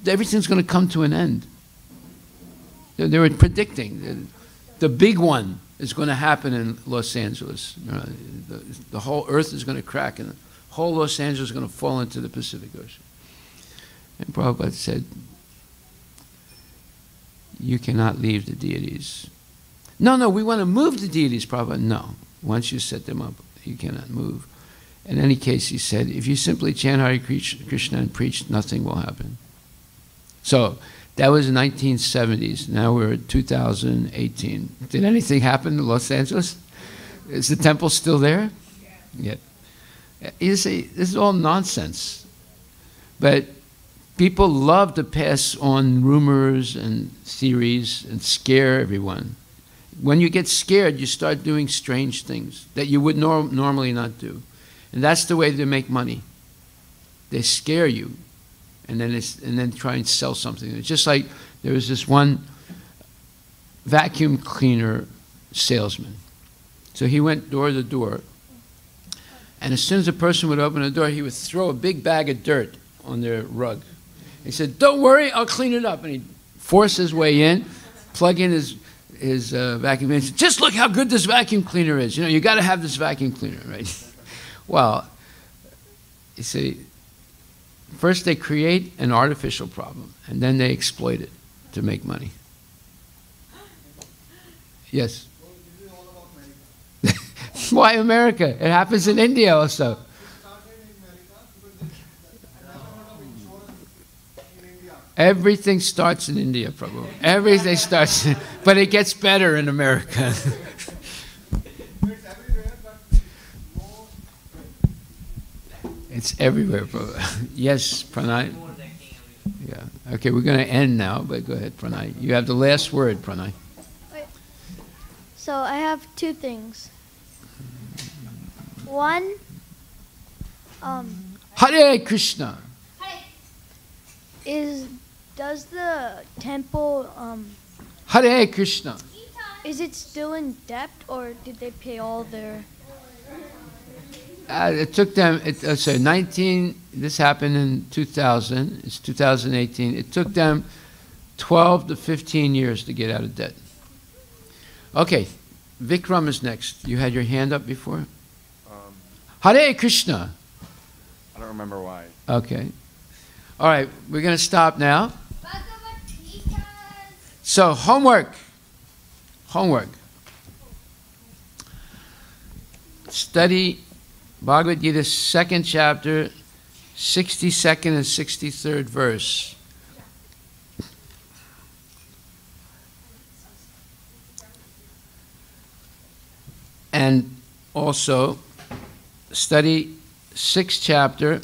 everything's going to come to an end. They were predicting the big one is going to happen in Los Angeles. The whole earth is going to crack and the whole Los Angeles is going to fall into the Pacific Ocean. And Prabhupada said, You cannot leave the deities. No, we want to move the deities, Prabhupada. No. Once you set them up, you cannot move. In any case, he said, if you simply chant Hare Krishna and preach, nothing will happen. So, that was the 1970s. Now we're at 2018. Did anything happen in Los Angeles? Is the temple still there? Yeah. You see, this is all nonsense. But people love to pass on rumors and theories and scare everyone. When you get scared, you start doing strange things that you would normally not do. And that's the way they make money. They scare you, and then try and sell something. It's just like there was this one vacuum cleaner salesman. So he went door to door, and as soon as a person would open the door, he would throw a big bag of dirt on their rug. He said, "Don't worry, I'll clean it up." And he'd force his way in, plug in his vacuum cleaner. He said, "Just look how good this vacuum cleaner is. You know, you got to have this vacuum cleaner, right?" Well, you see, first they create an artificial problem, and then they exploit it to make money. Yes? Why America? It happens in India also. Everything starts in India, Prabhu. Everything starts, but it gets better in America. It's everywhere, Prabhu. Yes, Pranay? Yeah. Okay, we're going to end now, but go ahead, Pranay. You have the last word, Pranay. Wait. So I have two things. One, Hare Krishna. Does the temple, Hare Krishna. is it still in debt, or did they pay all their... It took them, this happened in 2000, it's 2018. It took them 12 to 15 years to get out of debt. Okay, Vikram is next. You had your hand up before? Hare Krishna. I don't remember why. Okay. All right, we're going to stop now. So, homework. Study Bhagavad Gita, 2nd chapter, 62nd and 63rd verse. And also study 6th chapter,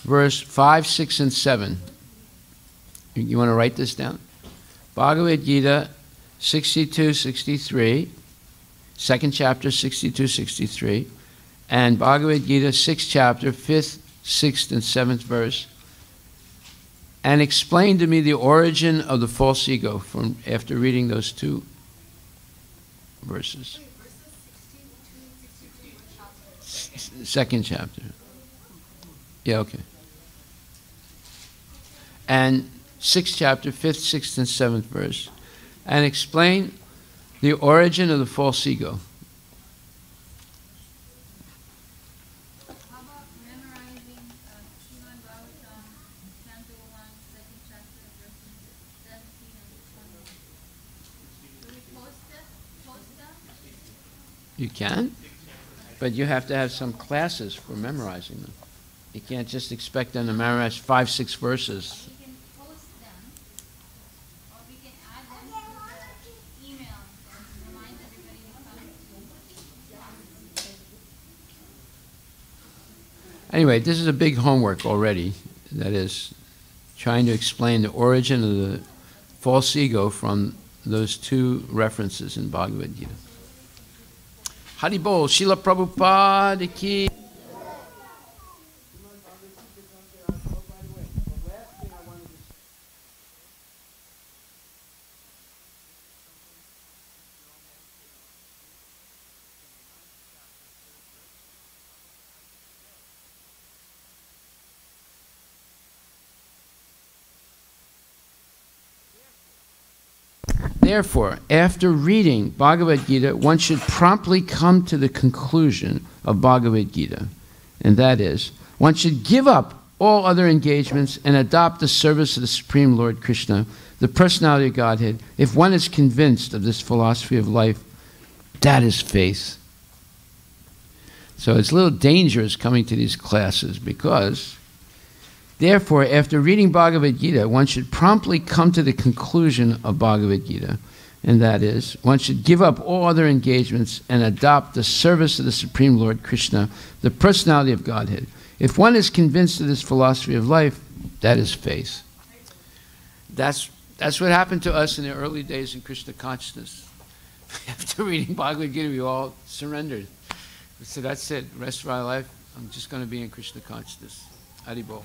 verse 5, 6, and 7. You want to write this down? Bhagavad Gita 62, 63, 2nd chapter 62, 63, and Bhagavad Gita 6th chapter, 5th, 6th, and 7th verse. And explain to me the origin of the false ego from after reading those two verses. 2nd chapter. Yeah, okay. And 6th chapter, 5th, 6th, and 7th verse. And explain the origin of the false ego. How about memorizing Srimad Bhagavatam, Canto 1, 2nd chapter, verses 17 and 20? Do we post them? You can, but you have to have some classes for memorizing them. You can't just expect them to memorize 5, 6 verses. We can post them, or we can add them to the email that reminds everybody to come. Anyway, this is a big homework already. That is, trying to explain the origin of the false ego from those two references in Bhagavad Gita. Haribol, Srila Prabhupada ki. Therefore, after reading Bhagavad Gita, one should promptly come to the conclusion of Bhagavad Gita. And that is, one should give up all other engagements and adopt the service of the Supreme Lord Krishna, the personality of Godhead, if one is convinced of this philosophy of life, that is faith. So it's a little dangerous coming to these classes because, therefore, after reading Bhagavad Gita, one should promptly come to the conclusion of Bhagavad Gita, and that is, one should give up all other engagements and adopt the service of the Supreme Lord Krishna, the personality of Godhead. If one is convinced of this philosophy of life, that is faith. That's what happened to us in the early days in Krishna consciousness. After reading Bhagavad Gita, we all surrendered. We said, that's it. The rest of our life, I'm just going to be in Krishna consciousness. Haribol.